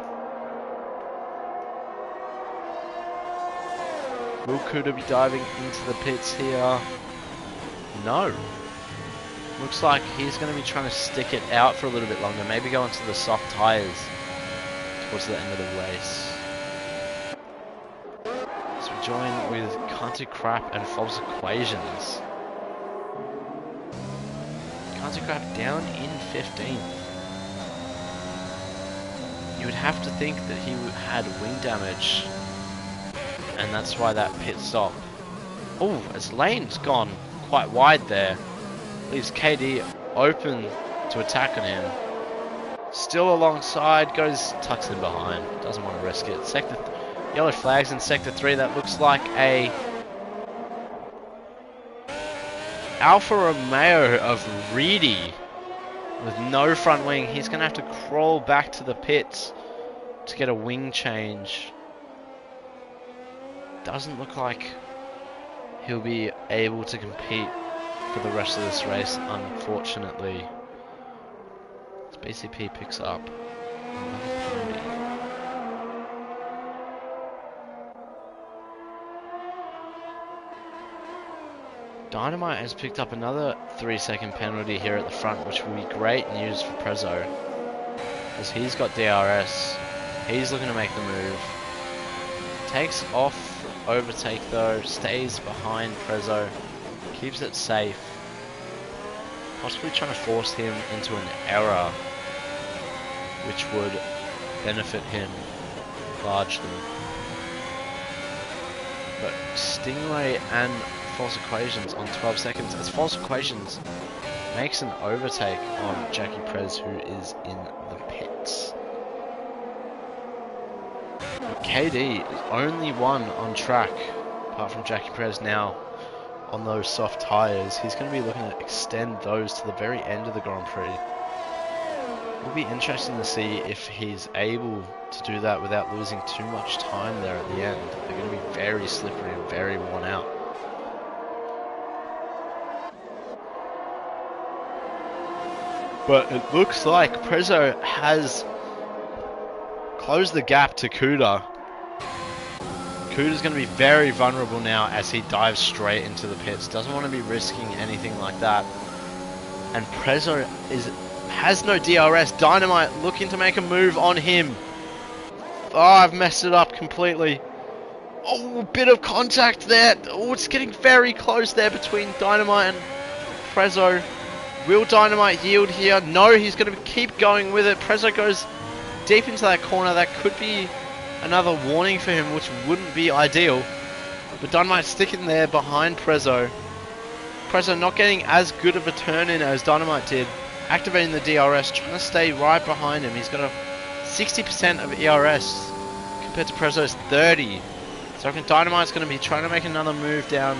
A: Will Kuda be diving into the pits here? No. Looks like he's going to be trying to stick it out for a little bit longer. Maybe go into the soft tyres towards the end of the race. So we join with Country Crap and False Equations. Country Crap down in 15th. You would have to think that he had wing damage, and that's why that pit stop. Oh, as Lane's gone quite wide there. Leaves KD open to attack on him. Still alongside, tucks in behind. Doesn't want to risk it. Yellow flags in Sector 3. That looks like a Alfa Romeo of Reedy with no front wing. He's going to have to crawl back to the pits to get a wing change. Doesn't look like he'll be able to compete for the rest of this race, unfortunately. BCP picks up another penalty. Dynamite has picked up another 3-second penalty here at the front, which will be great news for Prezzo, as he's got DRS. He's looking to make the move. Takes off overtake though, stays behind Prezzo, keeps it safe. Possibly trying to force him into an error, which would benefit him largely. But Stingray and False Equations on 12 seconds, as False Equations makes an overtake on Jackie Prez, who is in the pits. But KD is only one on track, apart from Jackie Prez now on those soft tyres. He's going to be looking to extend those to the very end of the Grand Prix. It'll be interesting to see if he's able to do that without losing too much time there at the end. They're going to be very slippery and very worn out. But it looks like Prezzo has closed the gap to Kuda. Kuda's going to be very vulnerable now as he dives straight into the pits. Doesn't want to be risking anything like that. And Prezzo has no DRS. Dynamite looking to make a move on him. Oh, I've messed it up completely. Oh, a bit of contact there. Oh, it's getting very close there between Dynamite and Prezzo. Will Dynamite yield here? No, he's going to keep going with it. Prezzo goes deep into that corner. That could be another warning for him, which wouldn't be ideal. But Dynamite sticking there behind Prezzo. Prezzo not getting as good of a turn in as Dynamite did. Activating the DRS, trying to stay right behind him. He's got a 60% of ERS compared to Prezzo's 30. So I reckon Dynamite's going to be trying to make another move down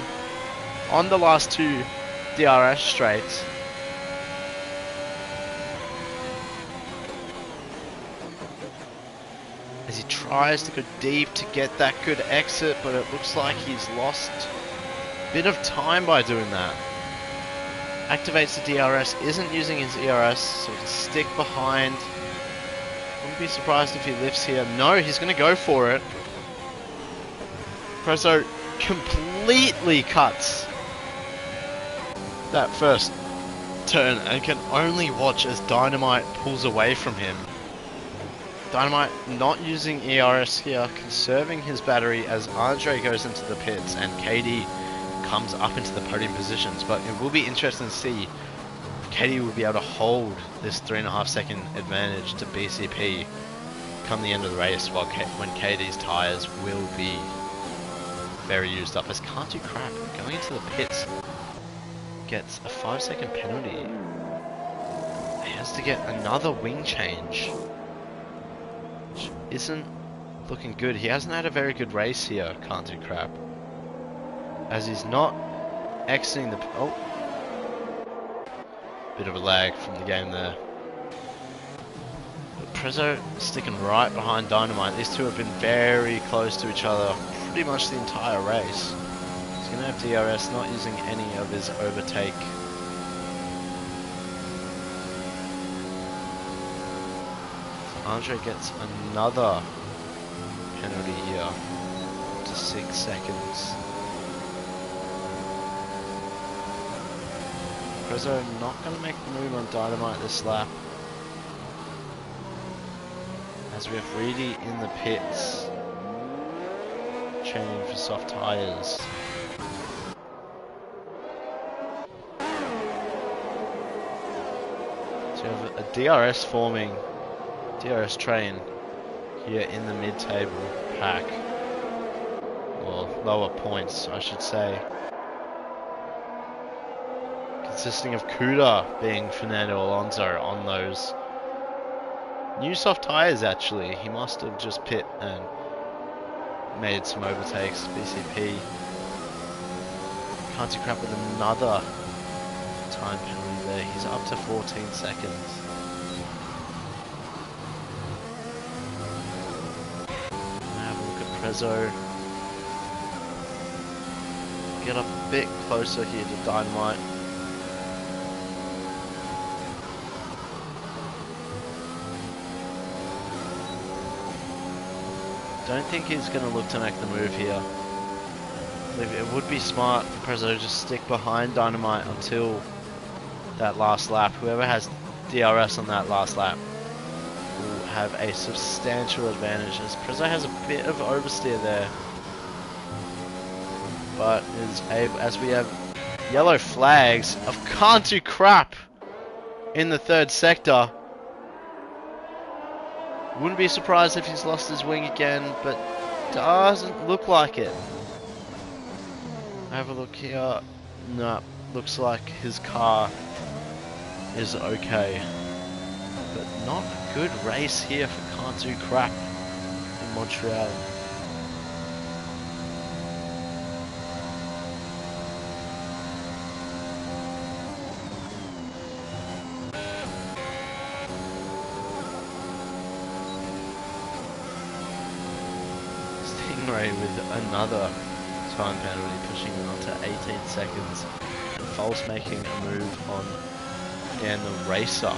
A: on the last two DRS straights. As he tries to go deep to get that good exit, but it looks like he's lost a bit of time by doing that. Activates the DRS, isn't using his ERS, so he can stick behind. Wouldn't be surprised if he lifts here. No, he's going to go for it. Prezzo completely cuts that first turn and can only watch as Dynamite pulls away from him. Dynamite not using ERS here, conserving his battery as Andre goes into the pits and KD comes up into the podium positions. But it will be interesting to see if KD will be able to hold this 3.5 second advantage to BCP come the end of the race, while when KD's tyres will be very used up. As Can't Do Crap going into the pits gets a 5-second penalty. He has to get another wing change, which isn't looking good. He hasn't had a very good race here, Can't Do Crap, as he's not exiting the... Oh, bit of a lag from the game there. But Prezzo sticking right behind Dynamite. These two have been very close to each other pretty much the entire race. He's going to have DRS, not using any of his overtake. So Andre gets another penalty here to 6 seconds. Prezzo not going to make the move on Dynamite this lap, as we have Reedy in the pits changing for soft tyres. So we have a DRS forming, DRS train here in the mid-table pack, or lower points I should say, consisting of Kuda being Fernando Alonso on those new soft tyres. Actually, he must have just pit and made some overtakes. BCP Can't Do Crap with another time penalty there. He's up to 14 seconds. Now have a look at Prezzo. Get up a bit closer here to Dynamite. Don't think he's going to look to make the move here. It would be smart for Prezzo to just stick behind Dynamite until that last lap. Whoever has DRS on that last lap will have a substantial advantage, as Prezzo has a bit of oversteer there. But as we have yellow flags of can't do crap in the third sector. Wouldn't be surprised if he's lost his wing again, but doesn't look like it. Have a look here. No, looks like his car is okay. But not a good race here for Can't Do Crap in Montreal. Stingray with another time penalty, pushing him on to 18 seconds. And False making a move on Dan the Racer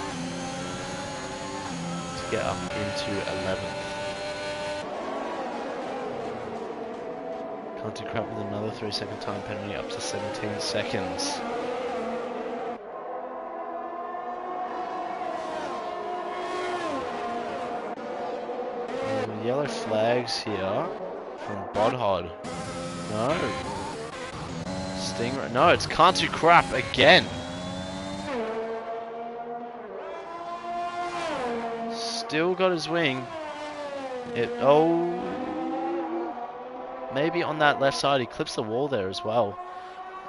A: to get up into 11th. Can't do crap with another 3-second time penalty up to 17 seconds. Yellow flags here from Bodhod. No. Stingray. No, it's Can't Do Crap again. Still got his wing. Maybe on that left side he clips the wall there as well.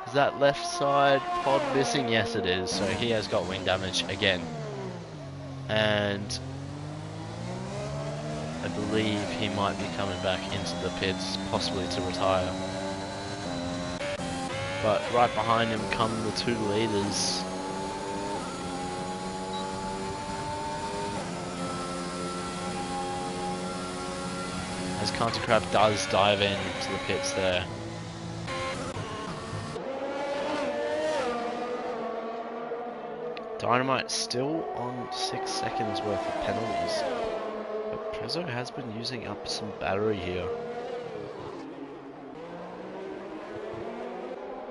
A: Is that left side pod missing? Yes, it is. So he has got wing damage again. And I believe he might be coming back into the pits, possibly to retire. But right behind him come the two leaders. As Can't Do Crap does dive into the pits there. Dynamite still on 6 seconds worth of penalties. But Prezzo has been using up some battery here.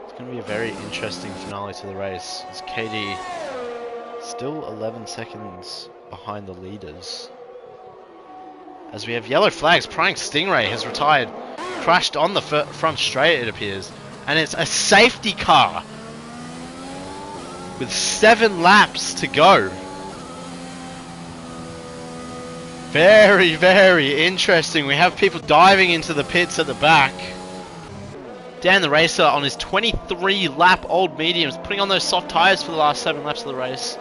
A: It's going to be a very interesting finale to the race. As KD still 11 seconds behind the leaders. As we have yellow flags, Prying Stingray has retired. Crashed on the front straight, it appears. And it's a safety car with 7 laps to go. Very, very interesting. We have people diving into the pits at the back. Dan the Racer on his 23 lap old mediums, putting on those soft tyres for the last 7 laps of the race.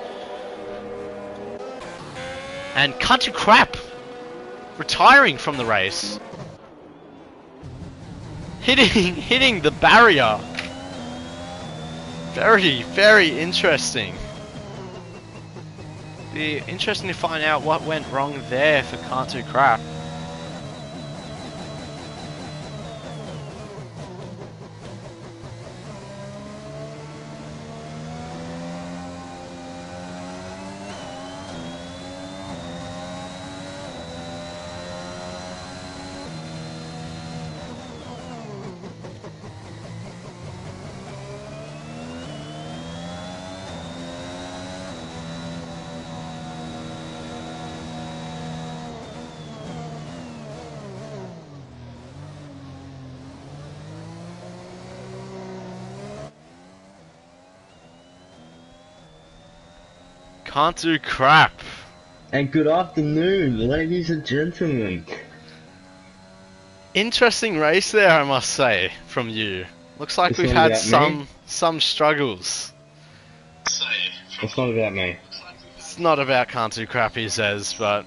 A: And Can't Do Crap retiring from the race. Hitting the barrier. Very, very interesting. Be interesting to find out what went wrong there for Can't Do Crap. Can't Do Crap.
C: And good afternoon, ladies and gentlemen.
A: Interesting race there, I must say, from you. Looks like we've had some struggles.
C: It's not about me.
A: It's not about Can't Do Crap, he says, but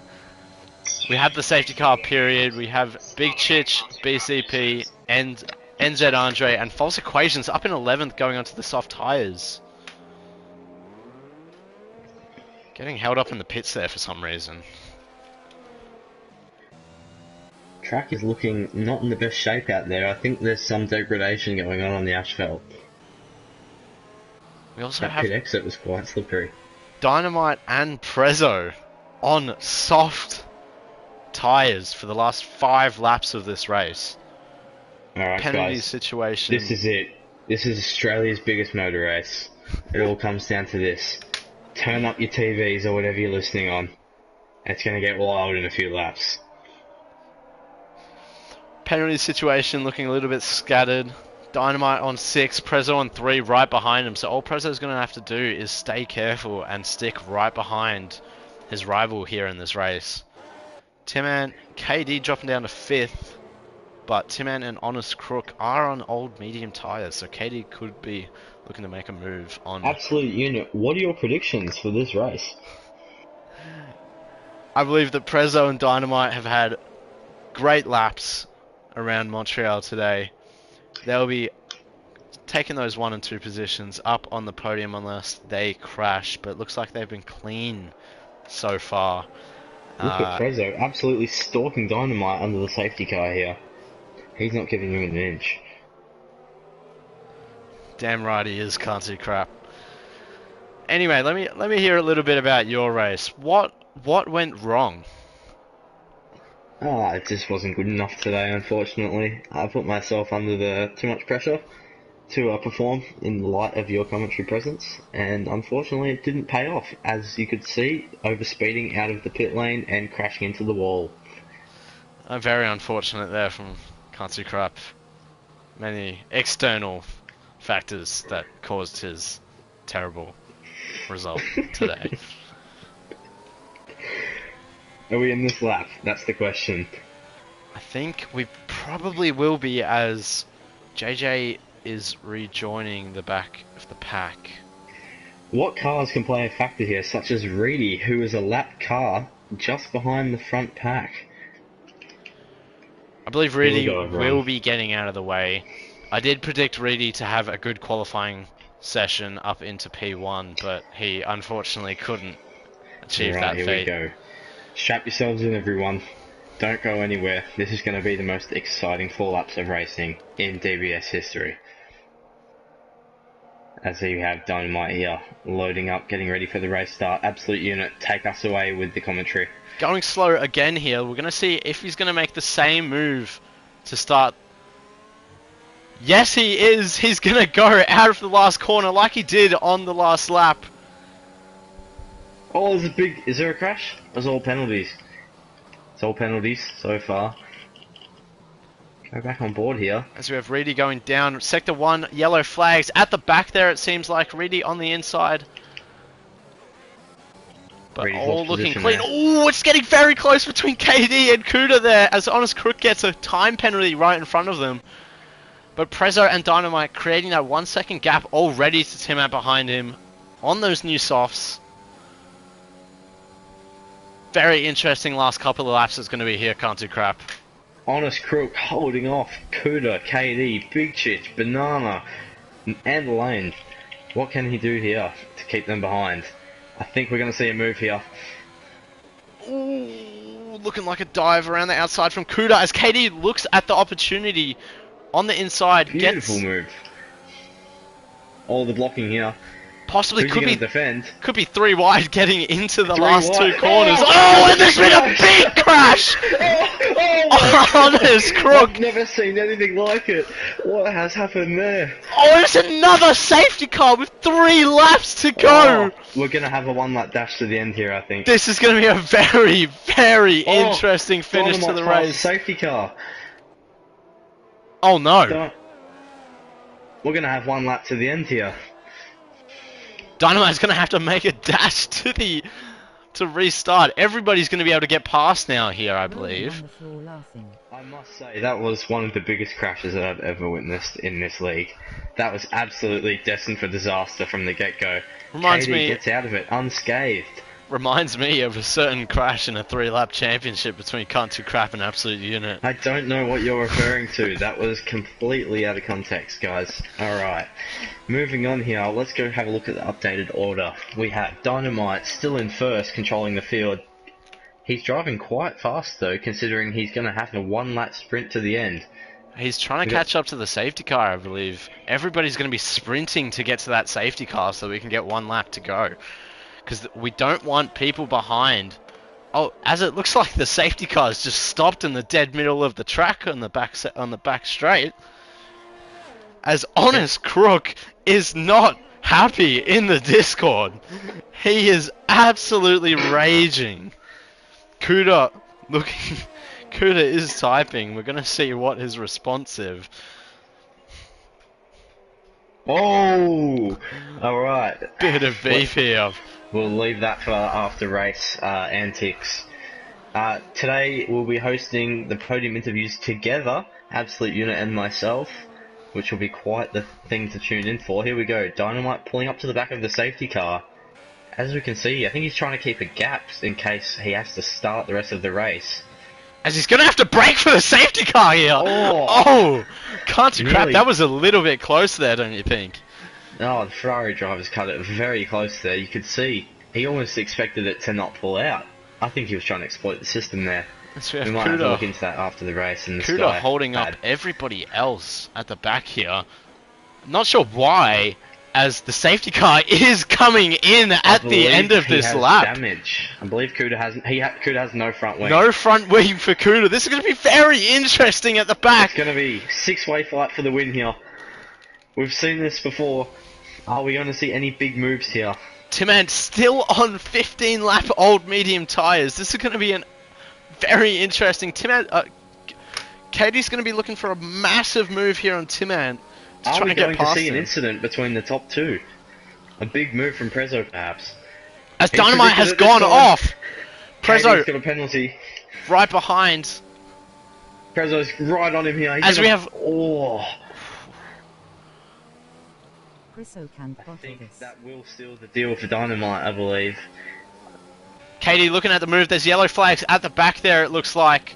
A: we had the safety car period. We have Big Chich, BCP, and NZ Andre, and False Equations up in 11th going onto the soft tyres. Getting held up in the pits there for some reason.
C: Track is looking not in the best shape out there. I think there's some degradation going on the asphalt.
A: We also
C: That
A: have
C: pit exit was quite slippery.
A: Dynamite and Prezzo on soft tyres for the last 5 laps of this race.
C: Alright,
A: Penalty
C: guys.
A: situation.
C: This is it. This is Australia's biggest motor race. It all comes down to this. Turn up your TVs or whatever you're listening on. It's going to get wild in a few laps.
A: Penalty situation looking a little bit scattered. Dynamite on 6, Prezzo on 3, right behind him. So all Prezzo's going to have to do is stay careful and stick right behind his rival here in this race. Timman, KD dropping down to 5th, but Timman and Honest Crook are on old medium tyres, so KD could be looking to make a move on.
C: Absolute unit. What are your predictions for this race?
A: I believe that Prezzo and Dynamite have had great laps around Montreal today. They'll be taking those 1 and 2 positions up on the podium unless they crash, but it looks like they've been clean so far.
C: Look at Prezzo absolutely stalking Dynamite under the safety car here. He's not giving him an inch.
A: Damn right he is, can't see crap. Anyway, let me hear a little bit about your race. What went wrong?
C: It just wasn't good enough today, unfortunately. I put myself under too much pressure to perform in the light of your commentary presence, and unfortunately it didn't pay off, as you could see, overspeeding out of the pit lane and crashing into the wall.
A: Very unfortunate there from can't see crap. Many external factors that caused his terrible result today.
C: Are we in this lap? That's the question.
A: I think we probably will be, as JJ is rejoining the back of the pack.
C: What cars can play a factor here, such as Reedy, who is a lap car just behind the front pack?
A: I believe Reedy will be getting out of the way. I did predict Reedy to have a good qualifying session up into P1, but he unfortunately couldn't achieve that
C: Here
A: feat.
C: we go. Strap yourselves in, everyone. Don't go anywhere. This is going to be the most exciting 4 laps of racing in DBS history. As you have Dynamite here, loading up, getting ready for the race start. Absolute unit, take us away with the commentary.
A: Going slow again here. We're going to see if he's going to make the same move to start. Yes, he is. He's going to go out of the last corner like he did on the last lap.
C: Oh, is there a crash? It's all penalties. It's all penalties so far. Go back on board here.
A: As we have Reedy going down. Sector 1, yellow flags. At the back there, it seems like. Reedy on the inside. But
C: Reedy's
A: all
C: lost
A: looking
C: position
A: clean.
C: there.
A: Oh, it's getting very close between KD and Kuda there, as Honest Crook gets a time penalty right in front of them. But Prezzo and Dynamite creating that 1 second gap already to Tim out behind him on those new softs. Very interesting last couple of laps is going to be here, can't do crap.
C: Honest Crook holding off Kuda, KD, Big Chich, Banana, and Lane. What can he do here to keep them behind? I think we're going to see a move here.
A: Ooh, looking like a dive around the outside from Kuda as KD looks at the opportunity on the inside.
C: Beautiful move. All the blocking here.
A: Possibly
C: Who's
A: could
C: he
A: be
C: gonna defend?
A: could be 3 wide getting into the
C: 3
A: last
C: wide.
A: 2 corners.
C: Oh!
A: Oh, and there's been a big crash! Honest Crook!
C: I've never seen anything like it. What has happened there?
A: Oh, it's another safety car with 3 laps to go!
C: Oh, we're gonna have a 1 lap dash to the end here, I think.
A: This is going to be a very, very interesting finish to the
C: Dynamite past
A: race.
C: Safety car.
A: Oh no.
C: We're gonna have 1 lap to the end here.
A: Dynamite's going to have to make a dash to restart. Everybody's going to be able to get past now here, I believe.
C: I must say, that was one of the biggest crashes that I've ever witnessed in this league. That was absolutely destined for disaster from the get-go. KD gets out of it unscathed.
A: Reminds me of a certain crash in a 3-lap championship between Cunt to Crap and Absolute Unit.
C: I don't know what you're referring to. That was completely out of context, guys. Alright. Moving on here, let's go have a look at the updated order. We have Dynamite still in first, controlling the field. He's driving quite fast though, considering he's going to have a 1-lap sprint to the end.
A: He's trying to catch up to the safety car, I believe. Everybody's going to be sprinting to get to that safety car so we can get 1 lap to go. Because we don't want people behind Oh, as it looks like the safety car's just stopped in the dead middle of the track on the back straight. As Honest Crook is not happy in the Discord. He is absolutely raging. Kuda looking. Kuda is typing. We're gonna see what is responsive.
C: Oh, all right.
A: Bit of beef here.
C: We'll leave that for after race antics. Today we'll be hosting the podium interviews together, Absolute Unit and myself, which will be quite the thing to tune in for. Here we go. Dynamite pulling up to the back of the safety car. As we can see, I think he's trying to keep a gap in case he has to start the rest of the race.
A: As he's gonna have to brake for the safety car here. Oh, can't you crap? That was a little bit close there, don't you think?
C: Oh, the Ferrari drivers cut it very close there. You could see he almost expected it to not pull out. I think he was trying to exploit the system there.
A: So
C: we might have to look into that after the race. And
A: Kuda holding up everybody else at the back here. Not sure why, as the safety car is coming in at the end of this lap.
C: Damage. I believe Kuda has no front wing.
A: No front wing for Kuda. This is going to be very interesting at the back.
C: It's going to be six-way fight for the win here. We've seen this before. Are we going to see any big moves here?
A: Timant still on 15 lap old medium tyres. This is going to be an very interesting. Katie's going to be looking for a massive move here on Timant.
C: Are we going to see an incident between the top two? A big move from Prezzo, perhaps?
A: As Dynamite has gone off! Prezzo
C: got a penalty.
A: Right behind.
C: Prezzo's right on him here.
A: As we have...
C: Oh!
B: I
C: think that will seal the deal for Dynamite, I believe.
A: Katie looking at the move. There's yellow flags at the back there, it looks like.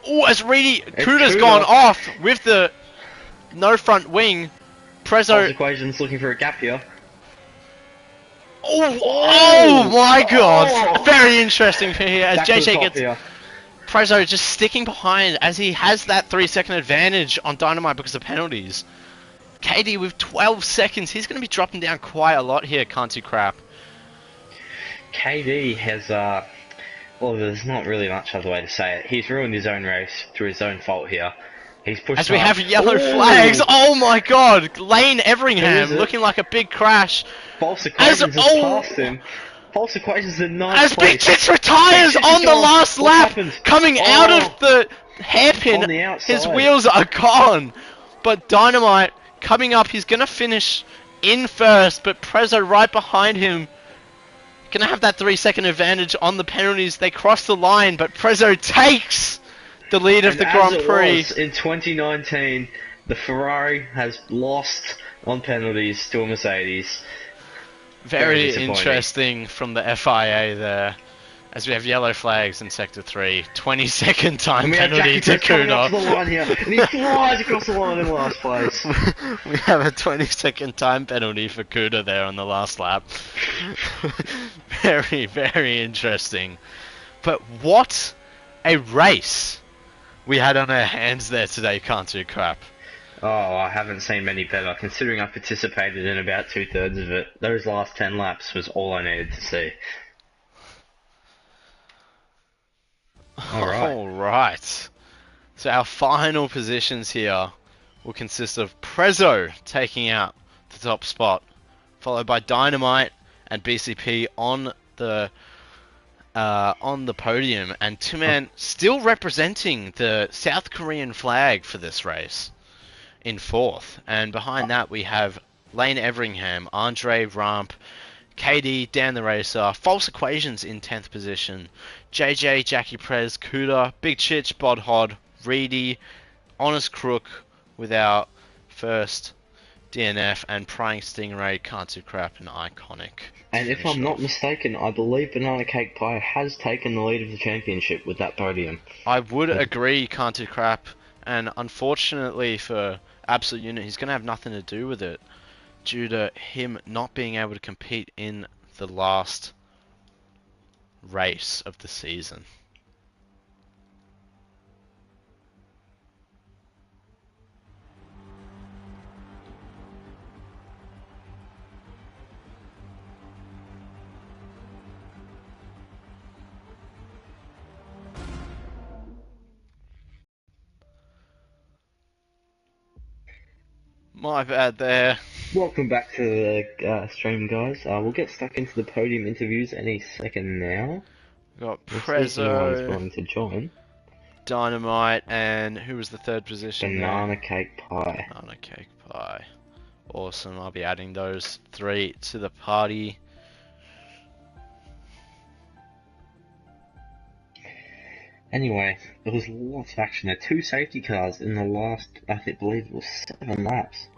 A: Oh, as Kuda's gone off with the no front wing. Prezzo...
C: Equation's looking for a gap here.
A: Oh my god! Oh. Very interesting for here as JJ gets... Here. Prezzo just sticking behind as he has that 3-second advantage on Dynamite because of penalties. Katie with 12 seconds, he's going to be dropping down quite a lot here, can't you crap?
C: KD has, well, there's not really much other way to say it. He's ruined his own race through his own fault here. He's pushed
A: as we have yellow flags, oh my god! Lane Everingham looking like a big crash.
C: False Equations has passed him. False Equations in ninth
A: as Big Tits retires on the last lap, coming out of the hairpin, his wheels are gone. But Dynamite coming up, he's going to finish in first, but Prezzo right behind him. Going to have that 3-second advantage on the penalties. They cross the line, but Prezzo takes the lead of the Grand Prix.
C: In 2019, the Ferrari has lost on penalties to a Mercedes.
A: Very interesting from the FIA there. As we have yellow flags in Sector 3. 20-second time penalty to Kuda.
C: And he flies across the line in last place.
A: We have a 20-second time penalty for Kuda there on the last lap. Very, very interesting. But what a race we had on our hands there today, can't you crap?
C: Oh, I haven't seen many better, considering I participated in about 2/3 of it. Those last 10 laps was all I needed to see.
A: Alright. So our final positions here will consist of Prezzo taking out the top spot, followed by Dynamite and BCP on the podium, and Timant still representing the South Korean flag for this race in 4th. And behind that we have Lane Everingham, Andre Ramp, KD, Dan the Racer, False Equations in 10th position, JJ, Jackie Prez, Kuda, Big Chich, Bod Hod, Reedy, Honest Crook with our first DNF, and Prying Stingray, Can't Do Crap, and Iconic.
C: And if I'm not mistaken, I believe Banana Cake Pie has taken the lead of the championship with that podium.
A: I would agree, Can't Do Crap, and unfortunately for Absolute Unit, he's going to have nothing to do with it, due to him not being able to compete in the last race of the season. My bad there.
C: Welcome back to the stream, guys. We'll get stuck into the podium interviews any second now.
A: Got
C: We'll see if anyone's
A: Prezzo,
C: willing to join.
A: Dynamite, and who was the third position
C: Banana cake pie.
A: Banana cake pie. Awesome. I'll be adding those 3 to the party.
C: Anyway, there was lots of action there. 2 safety cars in the last, believe it was 7 laps.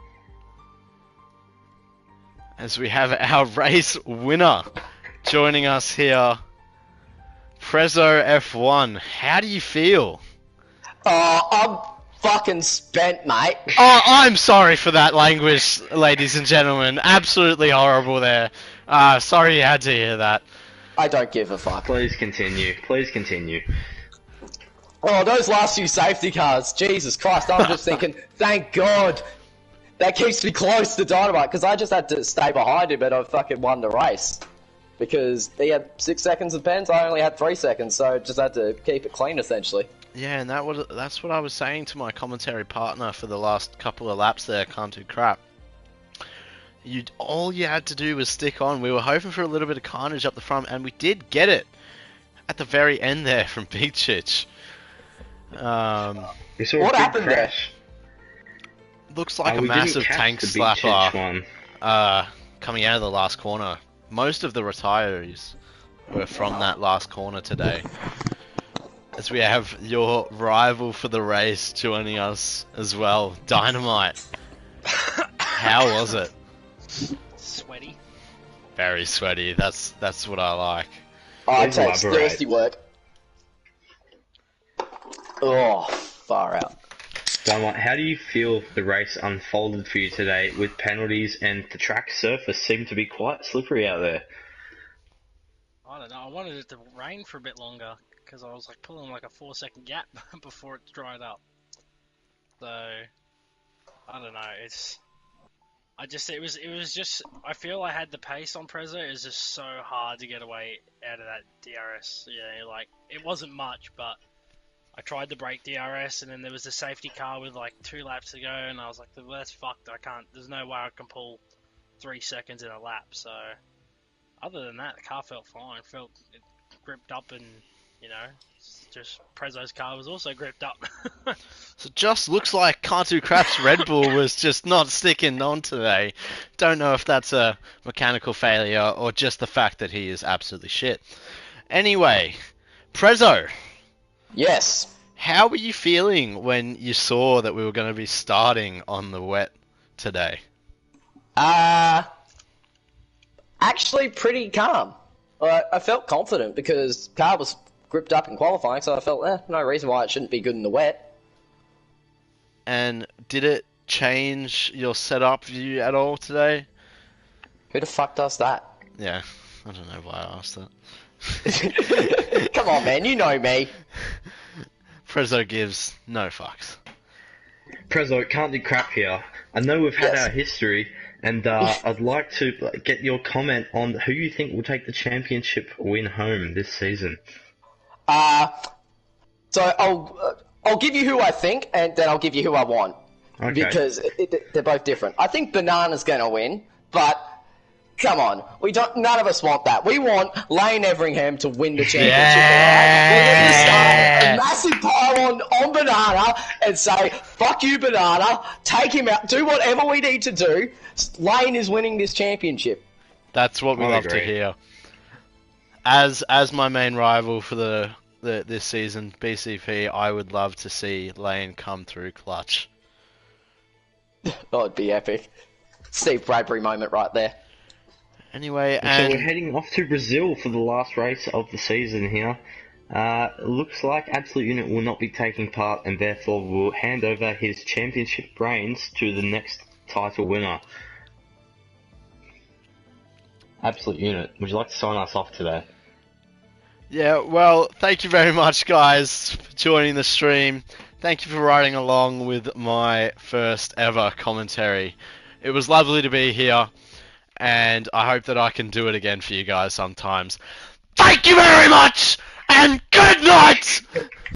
A: As we have our race winner joining us here, Prezzo F1. How do you feel?
D: Oh, I'm fucking spent, mate.
A: Oh, I'm sorry for that language, ladies and gentlemen. Absolutely horrible there. Sorry you had to hear that.
D: I don't give a fuck.
C: Please continue. Please continue.
D: Oh, those last few safety cars, Jesus Christ, I'm just thinking, thank God. That keeps me close to Dynamite, because I just had to stay behind him and I fucking won the race. Because he had 6 seconds of pens, I only had 3 seconds, so I just had to keep it clean, essentially.
A: Yeah, and that's what I was saying to my commentary partner for the last couple of laps there, Can't Do Crap. All you had to do was stick on. We were hoping for a little bit of carnage up the front, and we did get it at the very end there from Big Chich.
C: We saw
D: What
C: a big
D: happened there?
C: crash.
A: Looks like a
C: We didn't
A: massive
C: catch
A: tank
C: the Big Chich
A: slapper
C: one.
A: coming out of the last corner. Most of the retirees were from that last corner today. As we have your rival for the race joining us as well, Dynamite. How was it?
E: Sweaty.
A: Very sweaty. That's what I like.
D: Oh, it
C: Please
D: takes
C: elaborate.
D: thirsty work. Oh, far out.
C: Dynamite, how do you feel the race unfolded for you today with penalties and the track surface seemed to be quite slippery out there?
E: I don't know. I wanted it to rain for a bit longer because I was like pulling like a 4-second gap before it dried up. So I don't know. It was just. I feel I had the pace on Prezzo. It was just so hard to get away out of that DRS. Yeah, like it wasn't much, but I tried to break DRS, and then there was a safety car with like 2 laps to go, and I was like, well, that's fucked. I can't. There's no way I can pull 3 seconds in a lap. So other than that, the car felt fine. It gripped up, and you know, just Prezzo's car was also gripped up.
A: So just looks like Can't Do Crap's Red Bull was just not sticking on today. Don't know if that's a mechanical failure or just the fact that he is absolutely shit. Anyway, Prezzo.
D: Yes.
A: How were you feeling when you saw that we were going to be starting on the wet today?
D: Actually pretty calm. I felt confident because car was gripped up in qualifying, so I felt, no reason why it shouldn't be good in the wet.
A: And did it change your setup view at all today?
D: Who the fuck does that?
A: Yeah, I don't know why I asked that.
D: Come on, man, you know me.
A: Prezzo gives no fucks.
C: Prezzo, Can't Do Crap here. I know we've had
D: Yes.
C: our history, and I'd like to get your comment on who you think will take the championship win home this season.
D: So I'll give you who I think, and then I'll give you who I want.
C: Okay.
D: Because they're both different. I think Banana's gonna win, but come on, none of us want that. We want Lane Everingham to win the championship.
A: Yeah.
D: We're gonna start a massive pile on Banana and say, fuck you, Banana, take him out, do whatever we need to do. Lane is winning this championship.
A: That's what we
C: I
A: love to
C: agree.
A: hear. As my main rival for this season, BCP, I would love to see Lane come through clutch.
D: Oh, it'd be epic. Steve Bradbury moment right there.
A: Anyway,
C: So we're
A: and
C: heading off to Brazil for the last race of the season here. Looks like Absolute Unit will not be taking part and therefore will hand over his championship reigns to the next title winner. Absolute Unit, would you like to sign us off today?
A: yeah, well, thank you very much, guys, for joining the stream. Thank you for riding along with my first ever commentary. It was lovely to be here, and I hope that I can do it again for you guys sometimes. Thank you very much, and good night!